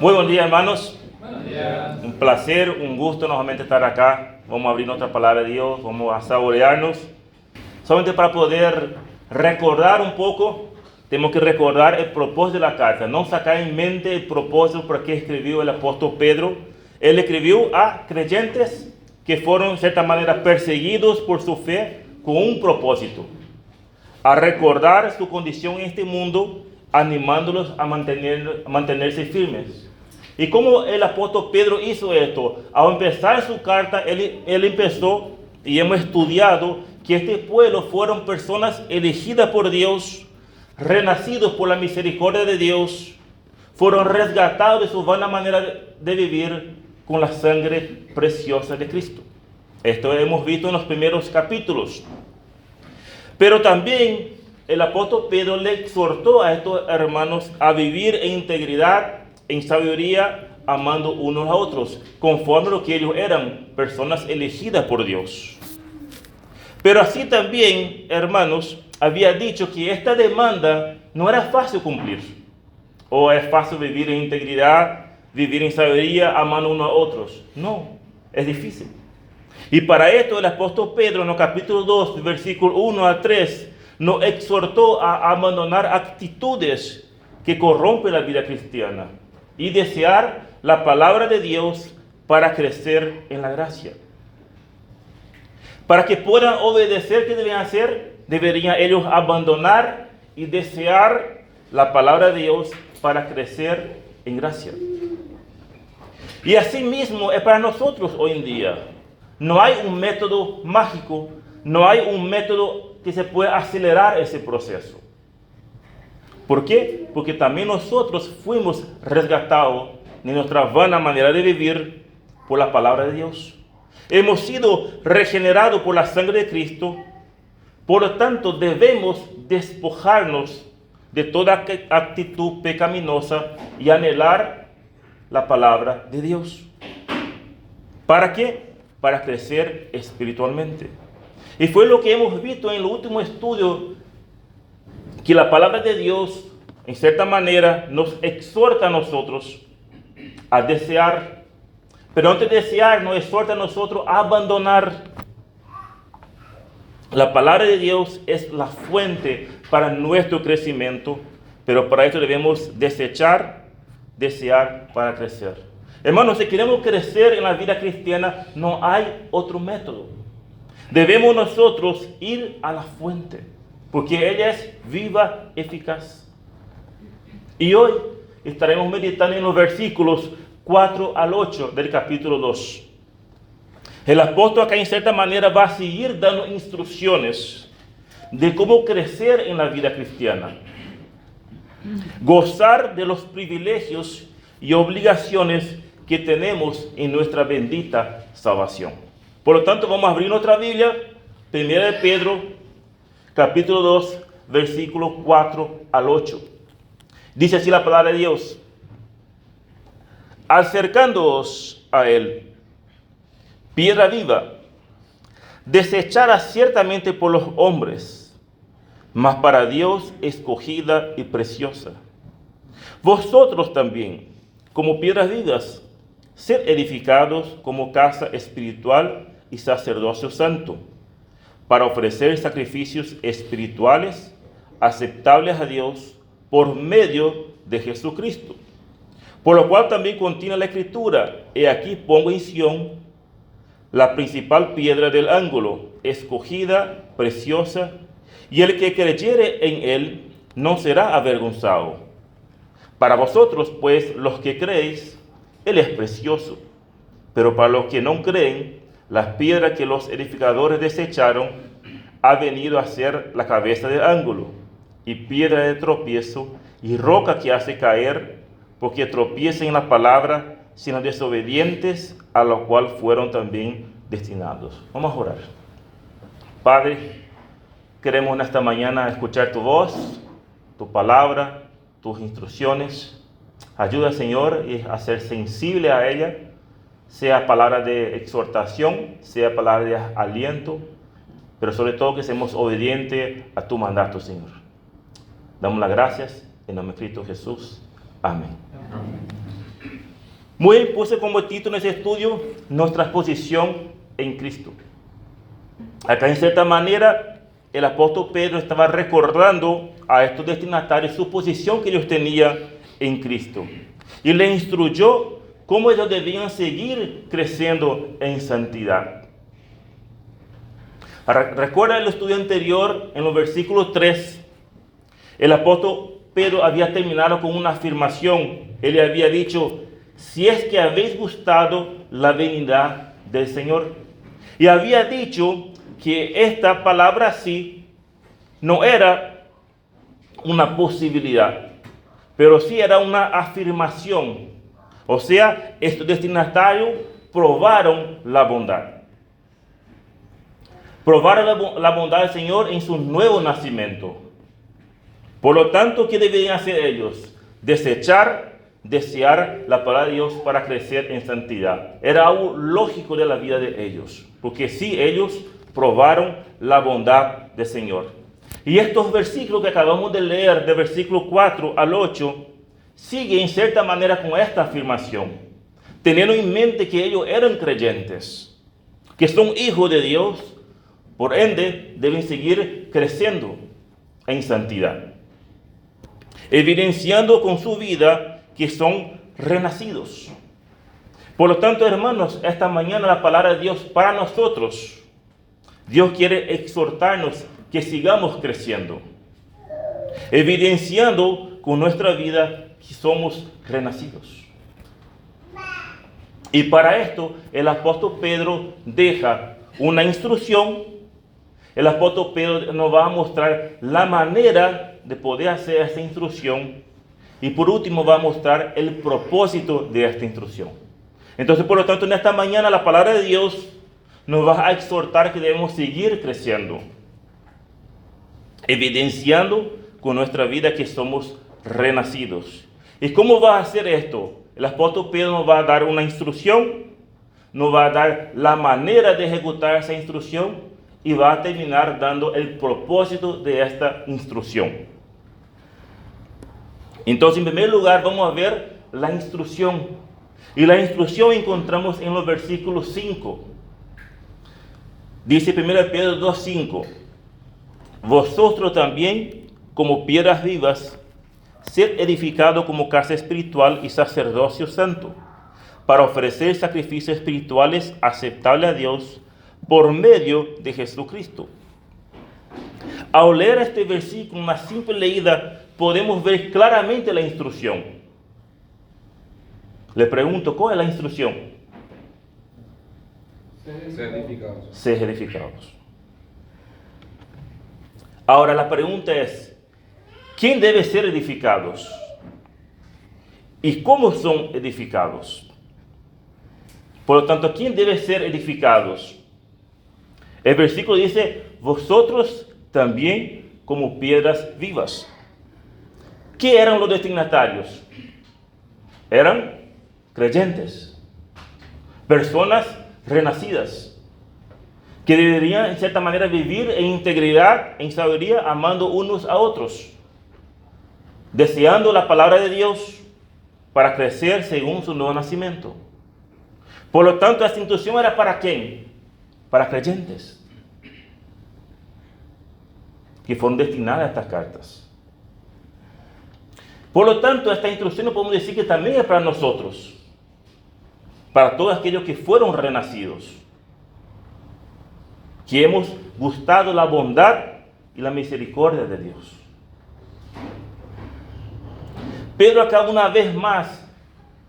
Muy buen día, hermanos. Buenos días. Un placer, un gusto nuevamente estar acá. Vamos a abrir nuestra palabra de Dios, vamos a saborearnos. Solamente para poder recordar un poco, tenemos que recordar el propósito de la carta. No sacar en mente el propósito por qué escribió el apóstol Pedro. Él escribió a creyentes que fueron de cierta manera perseguidos por su fe con un propósito: a recordar su condición en este mundo, animándolos a mantenerse firmes. ¿Y cómo el apóstol Pedro hizo esto? Al empezar su carta, él empezó, y hemos estudiado, que este pueblo fueron personas elegidas por Dios, renacidos por la misericordia de Dios, fueron rescatados de su vana manera de vivir con la sangre preciosa de Cristo. Esto hemos visto en los primeros capítulos. Pero también el apóstol Pedro le exhortó a estos hermanos a vivir en integridad, en sabiduría, amando unos a otros, conforme a lo que ellos eran, personas elegidas por Dios. Pero así también, hermanos, había dicho que esta demanda no era fácil cumplir. O es fácil vivir en integridad, vivir en sabiduría, amando unos a otros. No, es difícil. Y para esto el apóstol Pedro en el capítulo 2, versículo 1 al 3, nos exhortó a abandonar actitudes que corrompen la vida cristiana y desear la palabra de Dios para crecer en la gracia. Para que puedan obedecer, ¿qué deben hacer? Deberían ellos abandonar y desear la palabra de Dios para crecer en gracia. Y así mismo es para nosotros hoy en día. No hay un método mágico, no hay un método que se pueda acelerar ese proceso. ¿Por qué? Porque también nosotros fuimos rescatados de nuestra vana manera de vivir por la palabra de Dios. Hemos sido regenerados por la sangre de Cristo. Por lo tanto, debemos despojarnos de toda actitud pecaminosa y anhelar la palabra de Dios. ¿Para qué? Para crecer espiritualmente. Y fue lo que hemos visto en el último estudio, que la palabra de Dios, en cierta manera, nos exhorta a nosotros a desear, pero antes de desear, nos exhorta a nosotros a abandonar. La palabra de Dios es la fuente para nuestro crecimiento, pero para esto debemos desechar, desear para crecer. Hermanos, si queremos crecer en la vida cristiana, no hay otro método. Debemos nosotros ir a la fuente, porque ella es viva, eficaz. Y hoy estaremos meditando en los versículos 4 al 8 del capítulo 2. El apóstol acá en cierta manera va a seguir dando instrucciones de cómo crecer en la vida cristiana. Gozar de los privilegios y obligaciones que tenemos en nuestra bendita salvación. Por lo tanto, vamos a abrir nuestra Biblia, 1 de Pedro, capítulo 2, versículo 4 al 8. Dice así la palabra de Dios: acercándoos a Él, piedra viva, desechada ciertamente por los hombres, mas para Dios escogida y preciosa. Vosotros también, como piedras vivas, sed edificados como casa espiritual y sacerdocio santo, para ofrecer sacrificios espirituales aceptables a Dios por medio de Jesucristo. Por lo cual también contiene la Escritura: he aquí pongo en Sión la principal piedra del ángulo, escogida, preciosa, y el que creyere en él no será avergonzado. Para vosotros, pues, los que creéis, él es precioso. Pero para los que no creen, la piedra que los edificadores desecharon ha venido a ser la cabeza del ángulo, y piedra de tropiezo, y roca que hace caer, porque tropiezan en la palabra, sino desobedientes, a lo cual fueron también destinados. Vamos a orar. Padre, queremos en esta mañana escuchar tu voz, tu palabra, tus instrucciones. Ayuda, Señor, a ser sensible a ella, sea palabra de exhortación, sea palabra de aliento, pero sobre todo que seamos obedientes a tu mandato, Señor. Damos las gracias en nombre de Cristo Jesús. Amén. Muy bien, puse como título en ese estudio nuestra posición en Cristo. Acá en cierta manera el apóstol Pedro estaba recordando a estos destinatarios su posición que ellos tenían en Cristo. Y les instruyó cómo ellos debían seguir creciendo en santidad. Recuerda el estudio anterior, en los versículos 3, el apóstol Pedro había terminado con una afirmación. Él le había dicho: si es que habéis gustado la venida del Señor. Y había dicho que esta palabra sí no era una posibilidad, pero sí era una afirmación. O sea, estos destinatarios probaron la bondad. Probaron la bondad del Señor en su nuevo nacimiento. Por lo tanto, ¿qué deberían hacer ellos? Desear la palabra de Dios para crecer en santidad. Era algo lógico de la vida de ellos, porque sí, ellos probaron la bondad del Señor. Y estos versículos que acabamos de leer, de versículo 4 al 8, siguen en cierta manera con esta afirmación, teniendo en mente que ellos eran creyentes, que son hijos de Dios, por ende deben seguir creciendo en santidad, evidenciando con su vida que son renacidos. Por lo tanto, hermanos, esta mañana la palabra de Dios para nosotros, Dios quiere exhortarnos que sigamos creciendo, evidenciando con nuestra vida que somos renacidos. Y para esto el apóstol Pedro deja una instrucción. El apóstol Pedro nos va a mostrar la manera de poder hacer esta instrucción. Y por último va a mostrar el propósito de esta instrucción. Entonces, por lo tanto, en esta mañana la palabra de Dios nos va a exhortar que debemos seguir creciendo, evidenciando con nuestra vida que somos renacidos. ¿Y cómo va a hacer esto? El apóstol Pedro nos va a dar una instrucción, nos va a dar la manera de ejecutar esa instrucción y va a terminar dando el propósito de esta instrucción. Entonces, en primer lugar, vamos a ver la instrucción. Y la instrucción encontramos en los versículos 5. Dice 1 Pedro 2:5: vosotros también, como piedras vivas, sed edificados como casa espiritual y sacerdocio santo, para ofrecer sacrificios espirituales aceptables a Dios por medio de Jesucristo. Al leer este versículo, una simple leída, podemos ver claramente la instrucción. Le pregunto, ¿cuál es la instrucción? Ser edificados. Ser edificados. Ahora la pregunta es, ¿quién debe ser edificados? ¿Y cómo son edificados? Por lo tanto, ¿quién debe ser edificados? El versículo dice, vosotros también como piedras vivas. ¿Qué eran los destinatarios? Eran creyentes, personas renacidas, que deberían en cierta manera vivir en integridad, en sabiduría, amando unos a otros, deseando la palabra de Dios para crecer según su nuevo nacimiento. Por lo tanto, esta instrucción era ¿para quién? Para creyentes que fueron destinadas a estas cartas. Por lo tanto, esta instrucción no podemos decir que también es para nosotros, para todos aquellos que fueron renacidos, que hemos gustado la bondad y la misericordia de Dios. Pedro acá una vez más,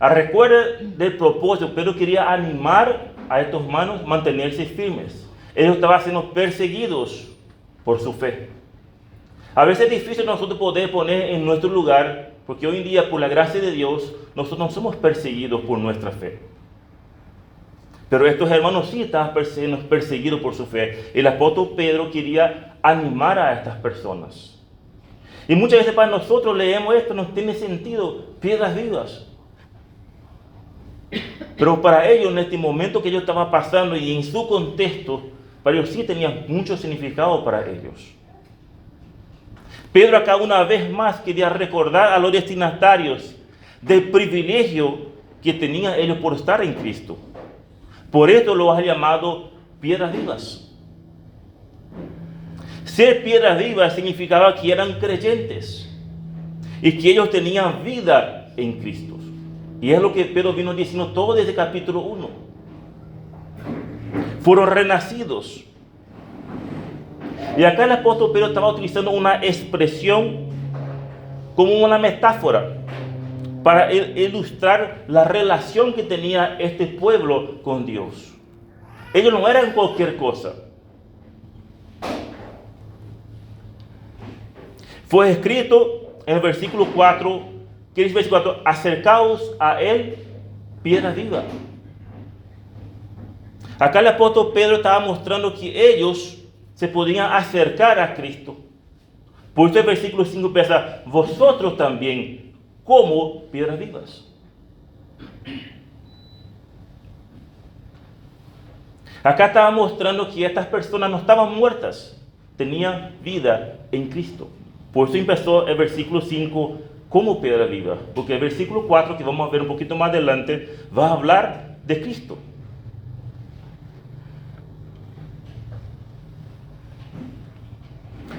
recuerda del propósito. Pedro quería animar a estos hermanos a mantenerse firmes. Ellos estaban siendo perseguidos por su fe. A veces es difícil nosotros poder poner en nuestro lugar, porque hoy en día, por la gracia de Dios, nosotros no somos perseguidos por nuestra fe. Pero estos hermanos sí estaban perseguidos por su fe. El apóstol Pedro quería animar a estas personas. Y muchas veces para nosotros leemos esto, no tiene sentido, piedras vivas. Pero para ellos, en este momento que ellos estaban pasando y en su contexto, para ellos sí tenía mucho significado para ellos. Pedro acá una vez más quería recordar a los destinatarios del privilegio que tenían ellos por estar en Cristo. Por esto lo ha llamado piedras vivas. Ser piedras vivas significaba que eran creyentes y que ellos tenían vida en Cristo. Y es lo que Pedro vino diciendo todo desde capítulo 1. Fueron renacidos. Y acá el apóstol Pedro estaba utilizando una expresión como una metáfora para ilustrar la relación que tenía este pueblo con Dios. Ellos no eran cualquier cosa. Fue escrito en el versículo 4, ¿qué dice el versículo 4? Acercaos a él, piedra viva. Acá el apóstol Pedro estaba mostrando que ellos se podían acercar a Cristo. Por eso el versículo 5 empieza, vosotros también, como piedras vivas. Acá estaba mostrando que estas personas no estaban muertas, tenían vida en Cristo. Por eso empezó el versículo 5 como piedra viva, porque el versículo 4, que vamos a ver un poquito más adelante, va a hablar de Cristo.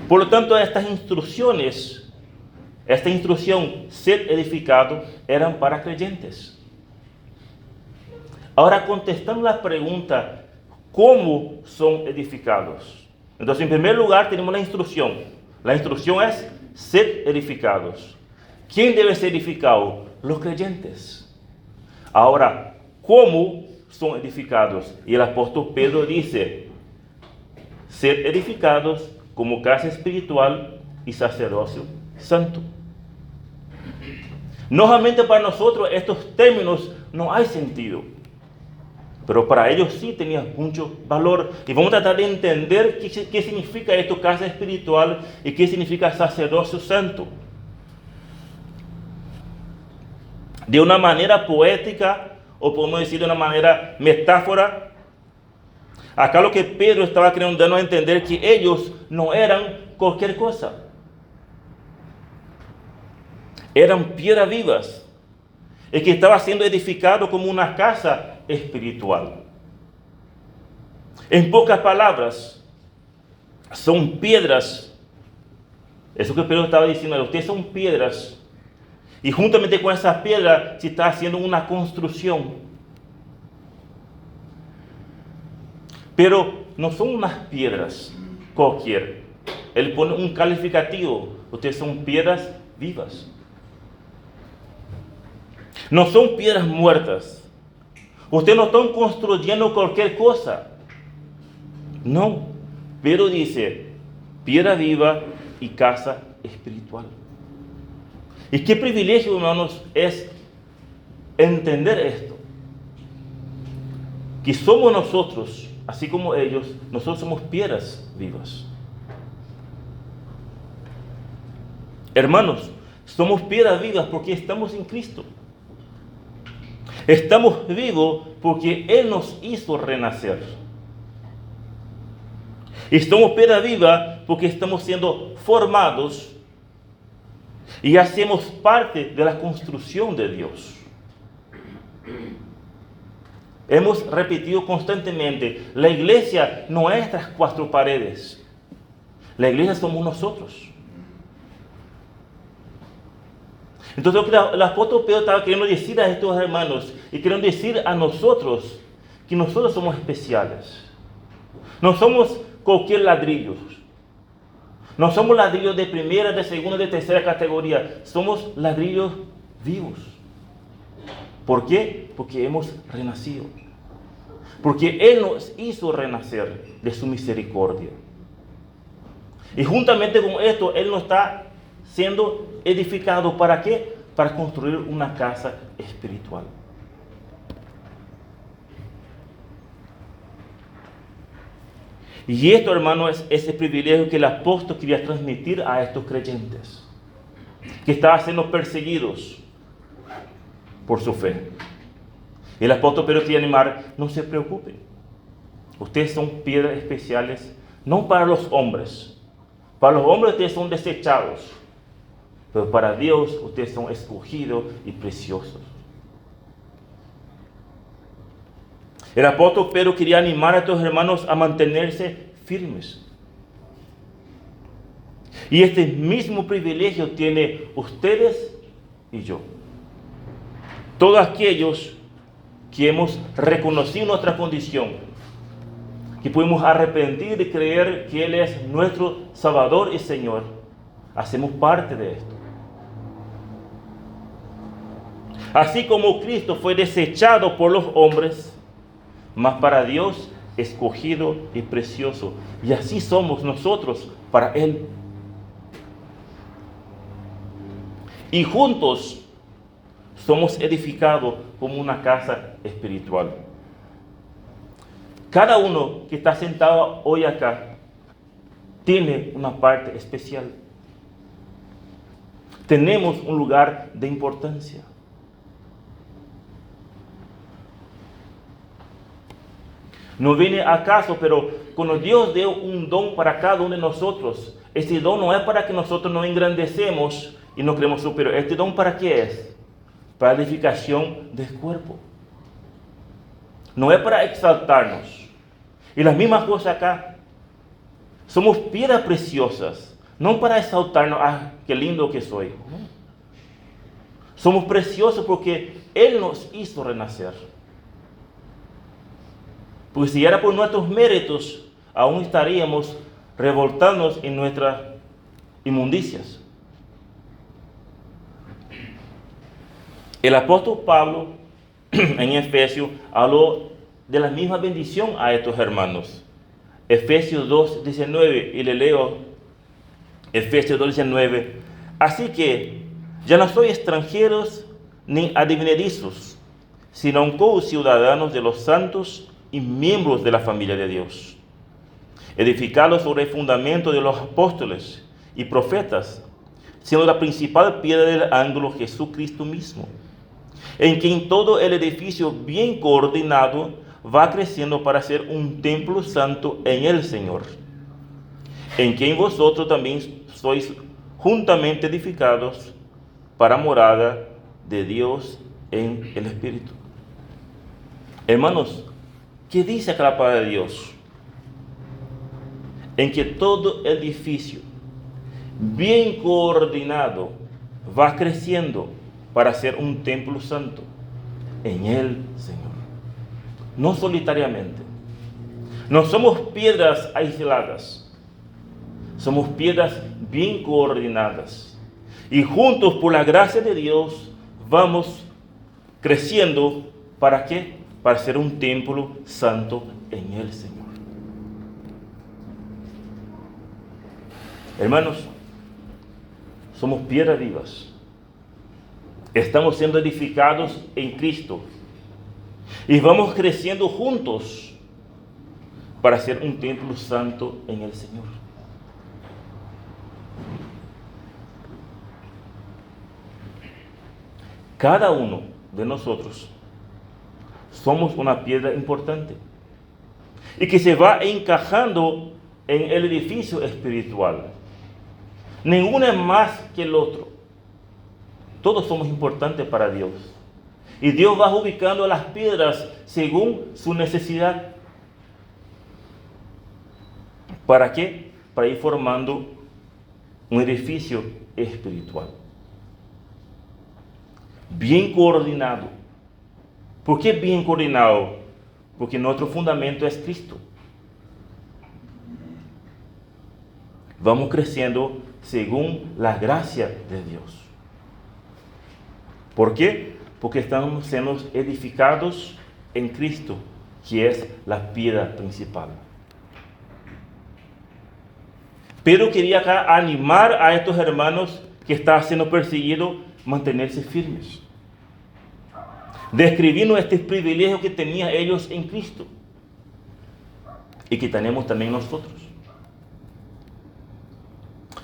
Por lo tanto, estas instrucciones, esta instrucción, ser edificado, eran para creyentes. Ahora, contestando la pregunta, ¿cómo son edificados? Entonces, en primer lugar, tenemos la instrucción. La instrucción es ser edificados. ¿Quién debe ser edificado? Los creyentes. Ahora, ¿cómo son edificados? Y el apóstol Pedro dice, ser edificados como casa espiritual y sacerdocio santo. Normalmente para nosotros estos términos no hay sentido, pero para ellos sí tenían mucho valor. Y vamos a tratar de entender qué significa esto, casa espiritual, y qué significa sacerdocio santo. De una manera poética, o podemos decir de una manera metáfora, acá lo que Pedro estaba queriendo darnos a entender que ellos no eran cualquier cosa. Eran piedras vivas. El que estaba siendo edificado como una casa espiritual. En pocas palabras, son piedras. Eso que Pedro estaba diciendo, ustedes son piedras. Y juntamente con esas piedras se está haciendo una construcción. Pero no son unas piedras cualquier. Él pone un calificativo. Ustedes son piedras vivas. No son piedras muertas. Ustedes no están construyendo cualquier cosa. No. Pero dice, piedra viva y casa espiritual. Y qué privilegio, hermanos, es entender esto. Que somos nosotros, así como ellos, nosotros somos piedras vivas. Hermanos, somos piedras vivas porque estamos en Cristo. Estamos vivos porque Él nos hizo renacer. Y somos piedras vivas porque estamos siendo formados y hacemos parte de la construcción de Dios. Hemos repetido constantemente, la iglesia no es estas cuatro paredes. La iglesia somos nosotros. Entonces lo que el apóstol Pedro estaba queriendo decir a estos hermanos y queriendo decir a nosotros que nosotros somos especiales. No somos cualquier ladrillo. No somos ladrillos de primera, de segunda, de tercera categoría. Somos ladrillos vivos. ¿Por qué? Porque hemos renacido. Porque Él nos hizo renacer de su misericordia. Y juntamente con esto, Él nos está siendo edificado. ¿Para qué? Para construir una casa espiritual. Y esto, hermano, es ese privilegio que el apóstol quería transmitir a estos creyentes, que estaban siendo perseguidos por su fe. El apóstol Pedro quería animar, no se preocupen. Ustedes son piedras especiales, no para los hombres. Para los hombres ustedes son desechados, pero para Dios ustedes son escogidos y preciosos. El apóstol Pedro quería animar a estos hermanos a mantenerse firmes. Y este mismo privilegio tiene ustedes y yo. Todos aquellos que hemos reconocido nuestra condición, que podemos arrepentir y creer que Él es nuestro Salvador y Señor, hacemos parte de esto. Así como Cristo fue desechado por los hombres, mas para Dios escogido y precioso. Y así somos nosotros para Él. Y juntos somos edificados como una casa espiritual. Cada uno que está sentado hoy acá tiene una parte especial. Tenemos un lugar de importancia. No viene acaso, pero cuando Dios dio un don para cada uno de nosotros, ese don no es para que nosotros nos engrandecemos y nos creemos superiores. ¿Este don para qué es? Para la edificación del cuerpo. No es para exaltarnos. Y las mismas cosas acá. Somos piedras preciosas, no para exaltarnos, qué lindo que soy. No. Somos preciosos porque Él nos hizo renacer. Porque si era por nuestros méritos, aún estaríamos revoltándonos en nuestras inmundicias. El apóstol Pablo en Efesios habló de la misma bendición a estos hermanos. Efesios 2:19, y le leo Efesios 2:19. Así que ya no sois extranjeros ni adivinadizos, sino conciudadanos de los santos y miembros de la familia de Dios, edificados sobre el fundamento de los apóstoles y profetas, siendo la principal piedra del ángulo Jesucristo mismo, en quien todo el edificio bien coordinado va creciendo para ser un templo santo en el Señor, en quien vosotros también sois juntamente edificados para morada de Dios en el Espíritu. Hermanos, ¿qué dice acá la palabra de Dios? En que todo edificio bien coordinado va creciendo para ser un templo santo en el Señor. No solitariamente. No somos piedras aisladas. Somos piedras bien coordinadas. Y juntos, por la gracia de Dios, vamos creciendo. ¿Para qué? Para ser un templo santo en el Señor. Hermanos, somos piedras vivas. Estamos siendo edificados en Cristo. Y vamos creciendo juntos para ser un templo santo en el Señor. Cada uno de nosotros somos una piedra importante y que se va encajando en el edificio espiritual. Ninguno es más que el otro. Todos somos importantes para Dios. Y Dios va ubicando las piedras según su necesidad. ¿Para qué? Para ir formando un edificio espiritual. Bien coordinado. ¿Por qué bien coordinado? Porque nuestro fundamento es Cristo. Vamos creciendo según la gracia de Dios. ¿Por qué? Porque estamos siendo edificados en Cristo, que es la piedra principal. Pero quería acá animar a estos hermanos que estaban siendo perseguidos, mantenerse firmes. Describiendo este privilegio que tenían ellos en Cristo y que tenemos también nosotros.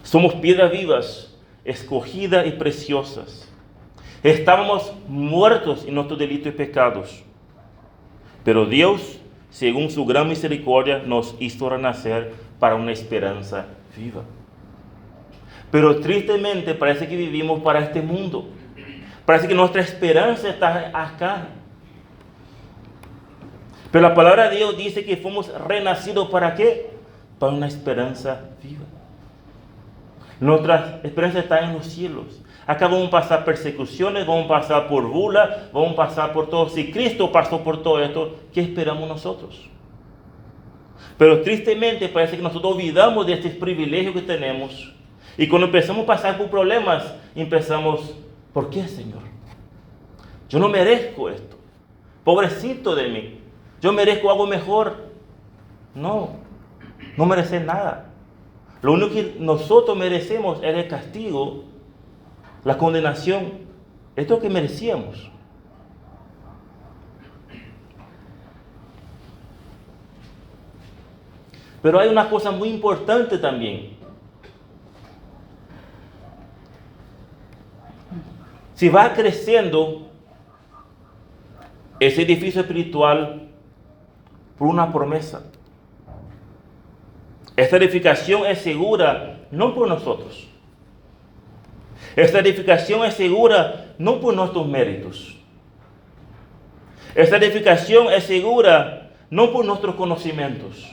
Somos piedras vivas, escogidas y preciosas. Estábamos muertos en nuestros delitos y pecados, pero Dios, según su gran misericordia, nos hizo renacer para una esperanza viva. Pero tristemente parece que vivimos para este mundo. Parece que nuestra esperanza está acá. Pero la palabra de Dios dice que fuimos renacidos ¿para qué? Para una esperanza viva. Nuestra esperanza está en los cielos. Acá vamos a pasar persecuciones, vamos a pasar por burla, vamos a pasar por todo. Si Cristo pasó por todo esto, ¿qué esperamos nosotros? Pero tristemente parece que nosotros olvidamos de este privilegio que tenemos. Y cuando empezamos a pasar por problemas, empezamos, ¿por qué, Señor? Yo no merezco esto. Pobrecito de mí. Yo merezco algo mejor. No mereces nada. Lo único que nosotros merecemos es el castigo, la condenación. Esto es lo que merecíamos. Pero hay una cosa muy importante también. Si va creciendo ese edificio espiritual por una promesa. Esta edificación es segura no por nosotros. Esta edificación es segura no por nuestros méritos. Esta edificación es segura no por nuestros conocimientos,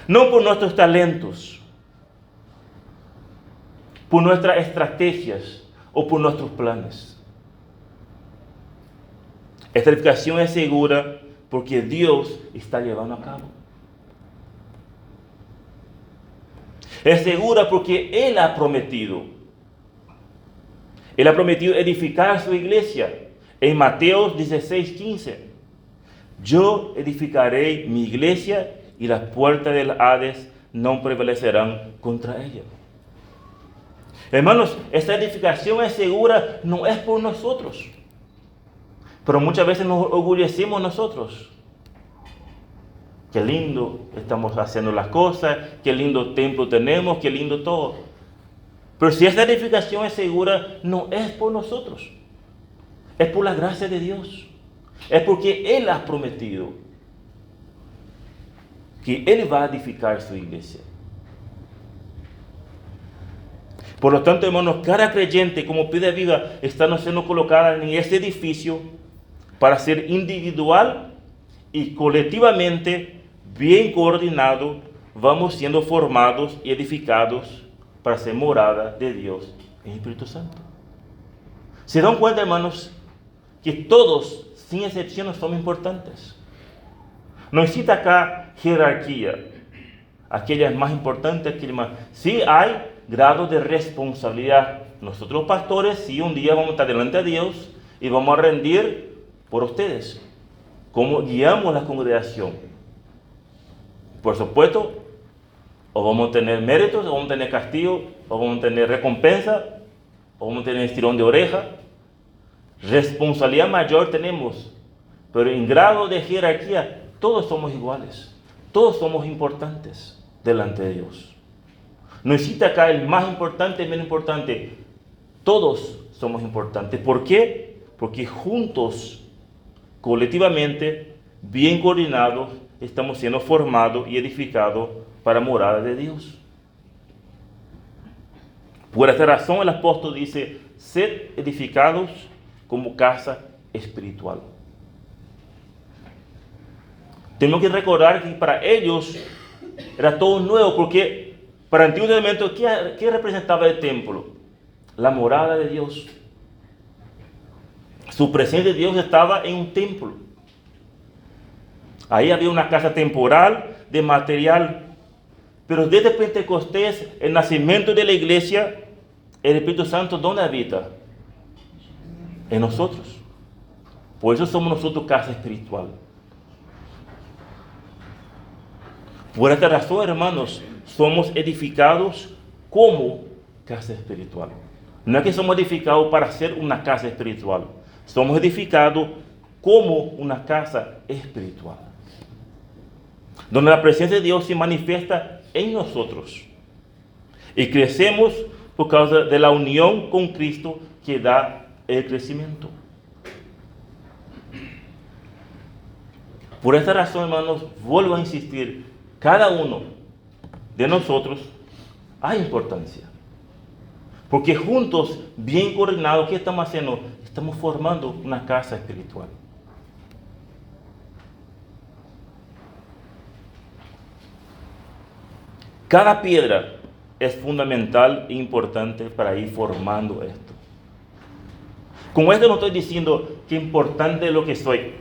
no por nuestros talentos, por nuestras estrategias o por nuestros planes. Esta edificación es segura porque Dios está llevando a cabo. Es segura porque Él ha prometido. Él ha prometido edificar su iglesia. En Mateo 16:15. Yo edificaré mi iglesia y las puertas del Hades no prevalecerán contra ella. Hermanos, esta edificación es segura, no es por nosotros. Pero muchas veces nos orgullecemos nosotros. Qué lindo estamos haciendo las cosas, qué lindo templo tenemos, qué lindo todo. Pero si esta edificación es segura, no es por nosotros. Es por la gracia de Dios. Es porque Él ha prometido que Él va a edificar su iglesia. Por lo tanto, hermanos, cada creyente como Vida Viva está siendo colocada en este edificio para ser individual y colectivamente bien coordinado, vamos siendo formados y edificados para ser morada de Dios en el Espíritu Santo. ¿Se dan cuenta, hermanos, que todos, sin excepción, somos importantes? No existe acá jerarquía. Aquella es más importante, aquella más. Sí hay grados de responsabilidad. Nosotros pastores, sí, un día vamos a estar delante de Dios y vamos a rendir por ustedes. Cómo guiamos la congregación. Por supuesto, o vamos a tener méritos, o vamos a tener castigo, o vamos a tener recompensa, o vamos a tener estirón de oreja. Responsabilidad mayor tenemos, pero en grado de jerarquía, todos somos iguales. Todos somos importantes delante de Dios. No existe acá el más importante, el menos importante. Todos somos importantes. ¿Por qué? Porque juntos, colectivamente, bien coordinados, estamos siendo formados y edificados para morada de Dios. Por esta razón el apóstol dice, sed edificados como casa espiritual. Tenemos que recordar que para ellos era todo nuevo, porque para el Antiguo Testamento, ¿qué representaba el templo? La morada de Dios. Su presencia de Dios estaba en un templo. Ahí había una casa temporal de material. Pero desde Pentecostés, el nacimiento de la iglesia, el Espíritu Santo, ¿dónde habita? En nosotros. Por eso somos nosotros casa espiritual. Por esta razón, hermanos, somos edificados como casa espiritual. No es que somos edificados para ser una casa espiritual. Somos edificados como una casa espiritual. Donde la presencia de Dios se manifiesta en nosotros. Y crecemos por causa de la unión con Cristo que da el crecimiento. Por esta razón, hermanos, vuelvo a insistir, cada uno de nosotros hay importancia. Porque juntos, bien coordinados, ¿qué estamos haciendo? Estamos formando una casa espiritual. Cada piedra es fundamental e importante para ir formando esto. Con esto no estoy diciendo que importante es lo que soy.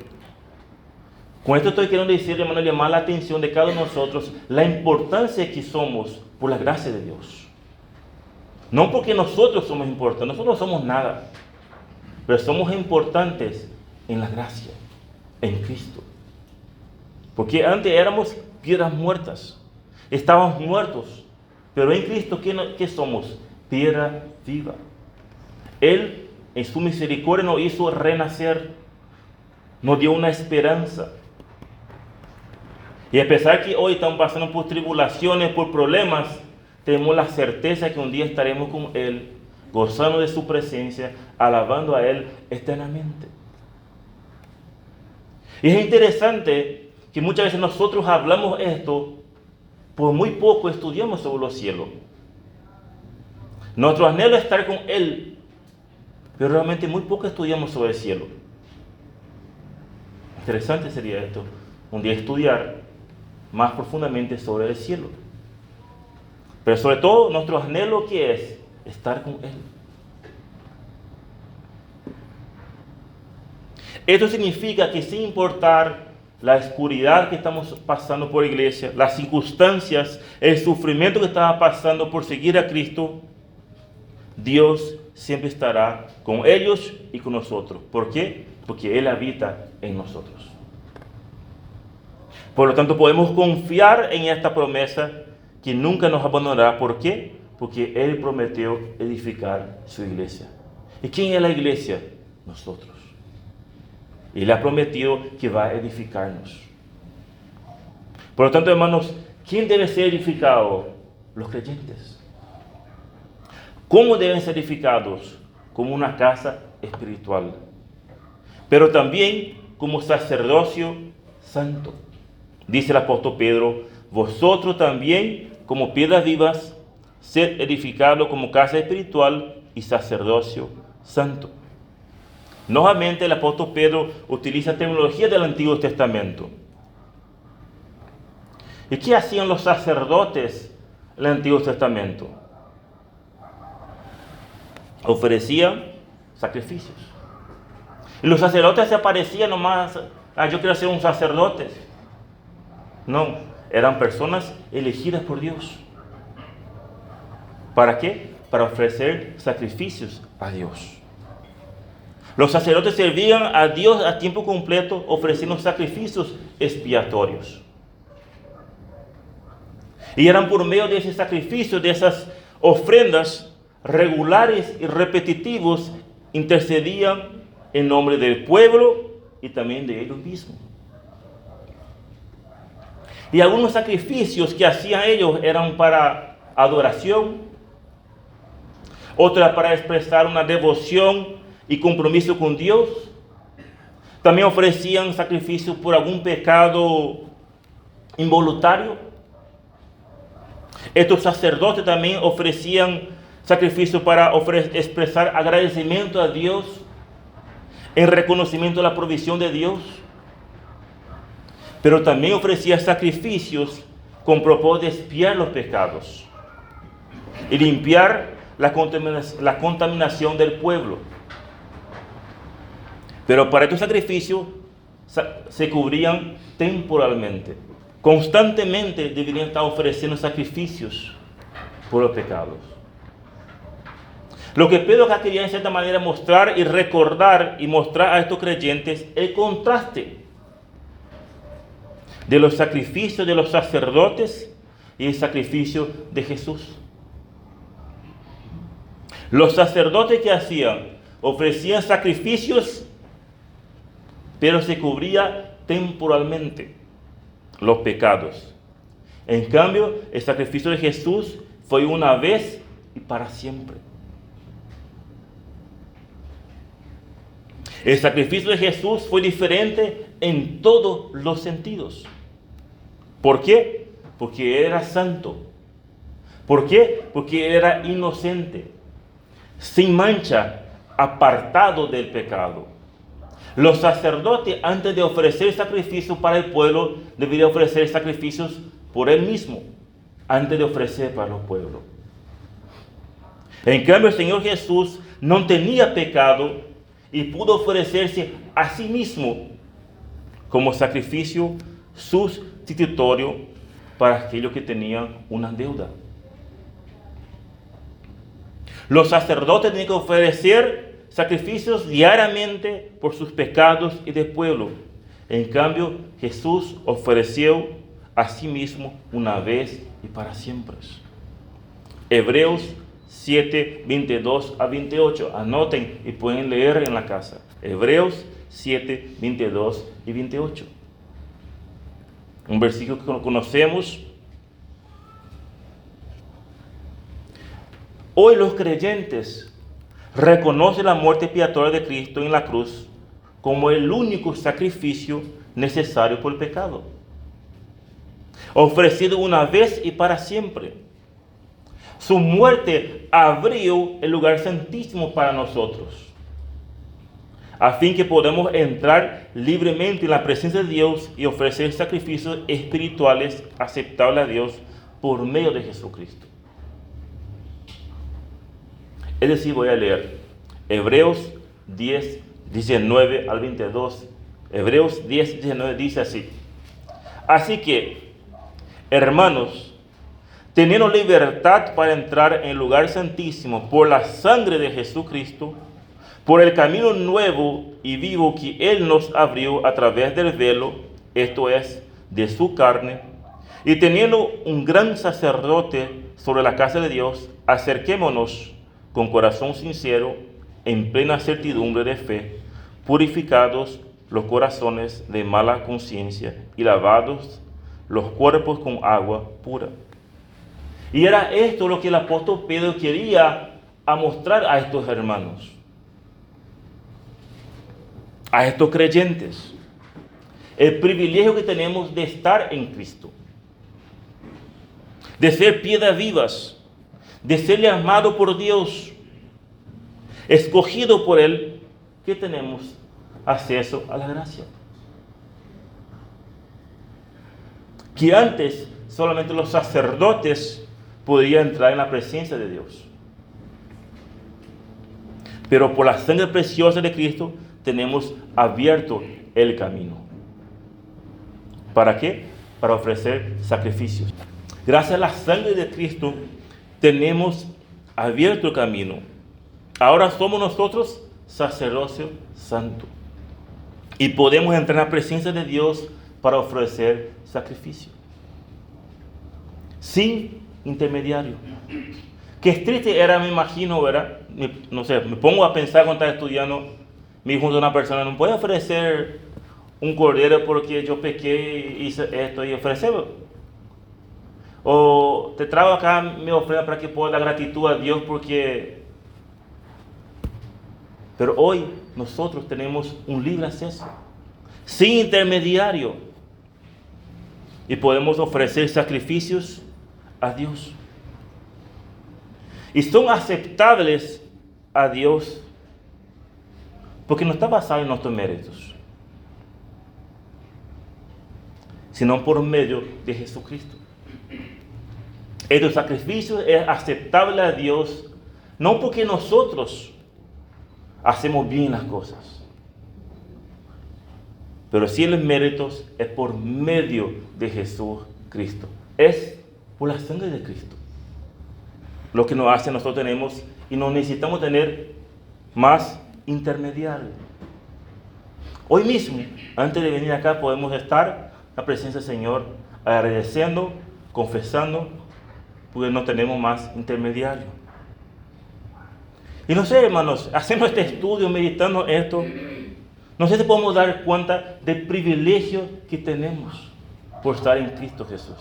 Con esto estoy queriendo decir, hermano, llamar la atención de cada uno de nosotros la importancia que somos por la gracia de Dios. No porque nosotros somos importantes, nosotros no somos nada, pero somos importantes en la gracia, en Cristo. Porque antes éramos piedras muertas, estábamos muertos, pero en Cristo, ¿qué somos? Piedra viva. Él, en su misericordia, nos hizo renacer, nos dio una esperanza. Y a pesar que hoy estamos pasando por tribulaciones, por problemas, tenemos la certeza que un día estaremos con Él, gozando de su presencia, alabando a Él eternamente. Y es interesante que muchas veces nosotros hablamos esto, por muy poco estudiamos sobre los cielos. Nuestro anhelo es estar con Él, pero realmente muy poco estudiamos sobre el cielo. Interesante sería esto, un día estudiar más profundamente sobre el cielo. Pero sobre todo, nuestro anhelo, ¿qué es? Estar con Él. Esto significa que sin importar la oscuridad que estamos pasando por la iglesia, las circunstancias, el sufrimiento que estaba pasando por seguir a Cristo, Dios siempre estará con ellos y con nosotros. ¿Por qué? Porque Él habita en nosotros. Por lo tanto, podemos confiar en esta promesa que nunca nos abandonará. ¿Por qué? Porque Él prometió edificar su iglesia. ¿Y quién es la iglesia? Nosotros. Y Él ha prometido que va a edificarnos. Por lo tanto, hermanos, ¿quién debe ser edificado? Los creyentes. ¿Cómo deben ser edificados? Como una casa espiritual, pero también como sacerdocio santo. Dice el apóstol Pedro, vosotros también, como piedras vivas, sed edificados como casa espiritual y sacerdocio santo. Nuevamente el apóstol Pedro utiliza terminología del Antiguo Testamento. ¿Y qué hacían los sacerdotes en el Antiguo Testamento? Ofrecían sacrificios. Y los sacerdotes se aparecían nomás, yo quiero ser un sacerdote. No, eran personas elegidas por Dios. ¿Para qué? Para ofrecer sacrificios a Dios. Los sacerdotes servían a Dios a tiempo completo, ofreciendo sacrificios expiatorios. Y eran por medio de ese sacrificio, de esas ofrendas regulares y repetitivos, intercedían en nombre del pueblo y también de ellos mismos. Y algunos sacrificios que hacían ellos eran para adoración, otros para expresar una devoción y compromiso con Dios. También ofrecían sacrificios por algún pecado involuntario. Estos sacerdotes también ofrecían sacrificios para expresar agradecimiento a Dios en reconocimiento de la provisión de Dios. Pero también ofrecía sacrificios con propósito de expiar los pecados y limpiar la contaminación del pueblo. Pero para estos sacrificios se cubrían temporalmente. Constantemente deberían estar ofreciendo sacrificios por los pecados. Lo que Pedro acá quería en cierta manera mostrar y recordar y mostrar a estos creyentes el contraste de los sacrificios de los sacerdotes y el sacrificio de Jesús. Los sacerdotes que hacían, ofrecían sacrificios, pero se cubría temporalmente los pecados. En cambio, el sacrificio de Jesús fue una vez y para siempre. El sacrificio de Jesús fue diferente en todos los sentidos. ¿Por qué? Porque Él era santo. ¿Por qué? Porque Él era inocente, sin mancha, apartado del pecado. Los sacerdotes, antes de ofrecer sacrificios para el pueblo, deberían ofrecer sacrificios por Él mismo. antes de ofrecer para los pueblos. En cambio, el Señor Jesús no tenía pecado y pudo ofrecerse a sí mismo como sacrificio sustitutorio para aquellos que tenían una deuda. Los sacerdotes tenían que ofrecer sacrificios diariamente por sus pecados y del pueblo. En cambio, Jesús ofreció a sí mismo una vez y para siempre. Hebreos 7, 22 a 28. Anoten y pueden leer en la casa. Hebreos 7, 22 y 28. Un versículo que conocemos. Hoy los creyentes reconocen la muerte expiatoria de Cristo en la cruz como el único sacrificio necesario por el pecado, ofrecido una vez y para siempre. Su muerte abrió el lugar santísimo para nosotros, a fin que podamos entrar libremente en la presencia de Dios y ofrecer sacrificios espirituales aceptables a Dios por medio de Jesucristo. Es decir, voy a leer Hebreos 10, 19 al 22. Hebreos 10, 19 dice así: así que, hermanos, teniendo libertad para entrar en el lugar santísimo por la sangre de Jesucristo, por el camino nuevo y vivo que Él nos abrió a través del velo, esto es, de su carne, y teniendo un gran sacerdote sobre la casa de Dios, acerquémonos con corazón sincero, en plena certidumbre de fe, purificados los corazones de mala conciencia y lavados los cuerpos con agua pura. Y era esto lo que el apóstol Pedro quería mostrar a estos hermanos, a estos creyentes, el privilegio que tenemos de estar en Cristo, de ser piedras vivas, de ser llamado por Dios, escogido por Él, que tenemos acceso a la gracia. Que antes solamente los sacerdotes podían entrar en la presencia de Dios. Pero por la sangre preciosa de Cristo tenemos abierto el camino. ¿Para qué? Para ofrecer sacrificios. Gracias a la sangre de Cristo tenemos abierto el camino. Ahora somos nosotros sacerdocio santo. Y podemos entrar en la presencia de Dios para ofrecer sacrificio. Sin intermediario. Qué triste era, me imagino, ¿verdad? No sé, me pongo a pensar cuando estaba estudiando, me junto a una persona, no puede ofrecer un cordero porque yo pequé y hice esto y ofrecerlo. O te traigo acá mi ofrenda para que pueda dar gratitud a Dios porque... Pero hoy nosotros tenemos un libre acceso, sin intermediario. Y podemos ofrecer sacrificios a Dios. Y son aceptables a Dios porque no está basado en nuestros méritos, sino por medio de Jesucristo. Este sacrificio es aceptable a Dios no porque nosotros hacemos bien las cosas, pero si los méritos es por medio de Jesucristo. Es por la sangre de Cristo lo que nos hace nosotros tenemos y no necesitamos tener más intermediarios. Hoy mismo, antes de venir acá, podemos estar en la presencia del Señor agradeciendo, confesando, porque no tenemos más intermediarios. Y no sé, hermanos, haciendo este estudio, meditando esto, no sé si podemos dar cuenta del privilegio que tenemos por estar en Cristo Jesús.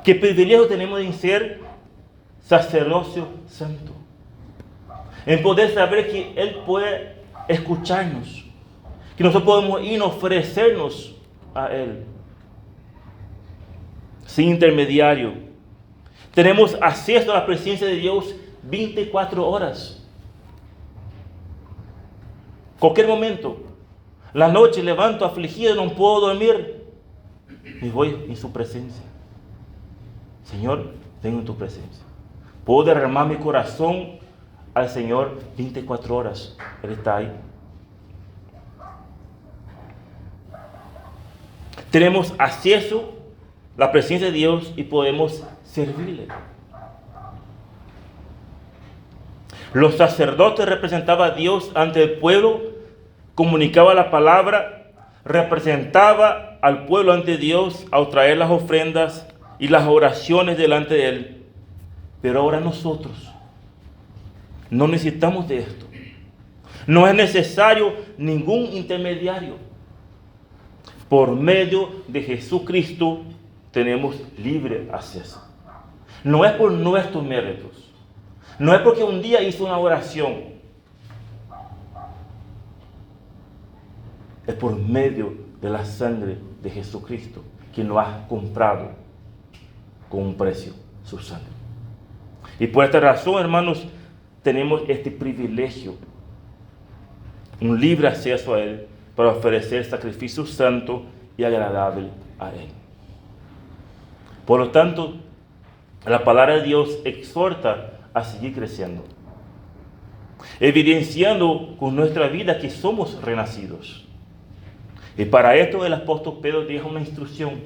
¿Qué privilegio tenemos en ser sacerdocio santo? En poder saber que Él puede escucharnos, que nosotros podemos ir a ofrecernos a Él sin intermediario. Tenemos acceso a la presencia de Dios 24 horas. Cualquier momento. La noche levanto afligido, no puedo dormir. me voy en su presencia. Señor, vengo en tu presencia. Puedo derramar mi corazón al Señor 24 horas. Él está ahí. Tenemos acceso a la presencia de Dios y podemos servirle. Los sacerdotes representaban a Dios ante el pueblo, comunicaba la palabra, representaba al pueblo ante Dios al traer las ofrendas y las oraciones delante de Él. Pero ahora nosotros no necesitamos de esto. No es necesario ningún intermediario. Por medio de Jesucristo tenemos libre acceso. No es por nuestros méritos. No es porque un día hice una oración. Es por medio de la sangre de Jesucristo, que nos ha comprado con un precio, su sangre. Y por esta razón, hermanos, tenemos este privilegio, un libre acceso a Él, para ofrecer sacrificio santo y agradable a Él. Por lo tanto, la palabra de Dios exhorta a seguir creciendo, evidenciando con nuestra vida que somos renacidos. Y para esto el apóstol Pedro deja una instrucción: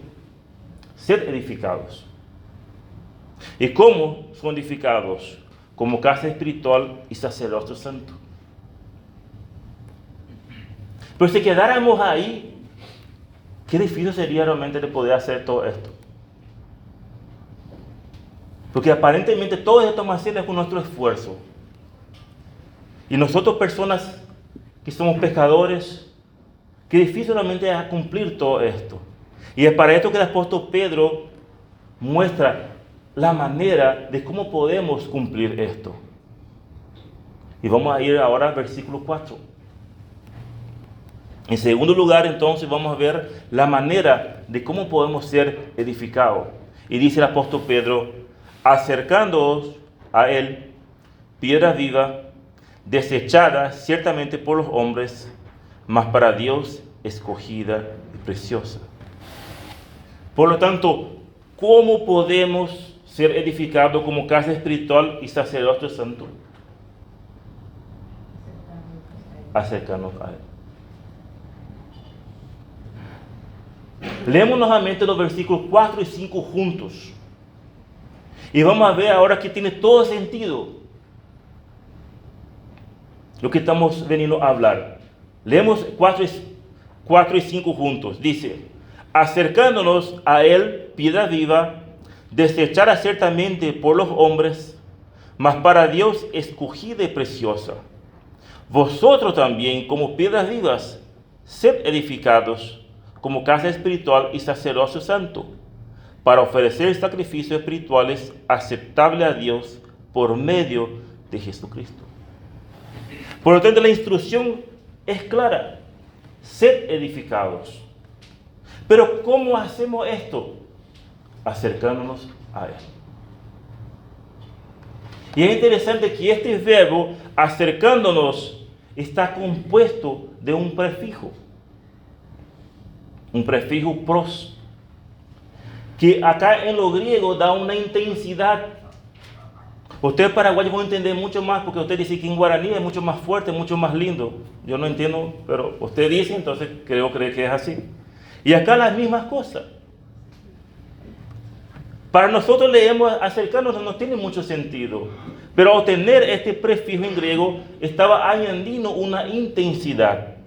sed edificados. ¿Y cómo son edificados? Como casa espiritual y sacerdocio santo. Pero si quedáramos ahí, qué difícil sería realmente de poder hacer todo esto. Porque aparentemente todo esto vamos a hacer con nuestro esfuerzo. Y nosotros, personas que somos pecadores, qué difícil realmente es cumplir todo esto. Y es para esto que el apóstol Pedro muestra la manera de cómo podemos cumplir esto. Y vamos a ir ahora al versículo 4. En segundo lugar, entonces, vamos a ver la manera de cómo podemos ser edificados. Y dice el apóstol Pedro: acercándoos a Él, piedra viva, desechada ciertamente por los hombres, mas para Dios escogida y preciosa. Por lo tanto, ¿cómo podemos ser edificados como casa espiritual y sacerdocio santo? Acercarnos a Él. Leemos nuevamente los versículos 4 y 5 juntos. Y vamos a ver ahora que tiene todo sentido lo que estamos veniendo a hablar. Leemos 4 y 5 juntos. Dice: acercándonos a Él, piedra viva, desechada ciertamente por los hombres, mas para Dios escogida y preciosa. Vosotros también, como piedras vivas, sed edificados como casa espiritual y sacerdocio santo, para ofrecer sacrificios espirituales aceptables a Dios por medio de Jesucristo. Por lo tanto, la instrucción es clara: sed edificados. Pero ¿cómo hacemos esto? Acercándonos a Él. Y es interesante que este verbo, acercándonos, está compuesto de un prefijo. Un prefijo pros, que acá en lo griego da una intensidad. Ustedes paraguayos van a entender mucho más, porque usted dice que en guaraní es mucho más fuerte, mucho más lindo. Yo no entiendo, pero usted dice, entonces creo que es así. Y acá las mismas cosas. Para nosotros leemos acercarnos no tiene mucho sentido, pero al tener este prefijo en griego estaba añadiendo una intensidad.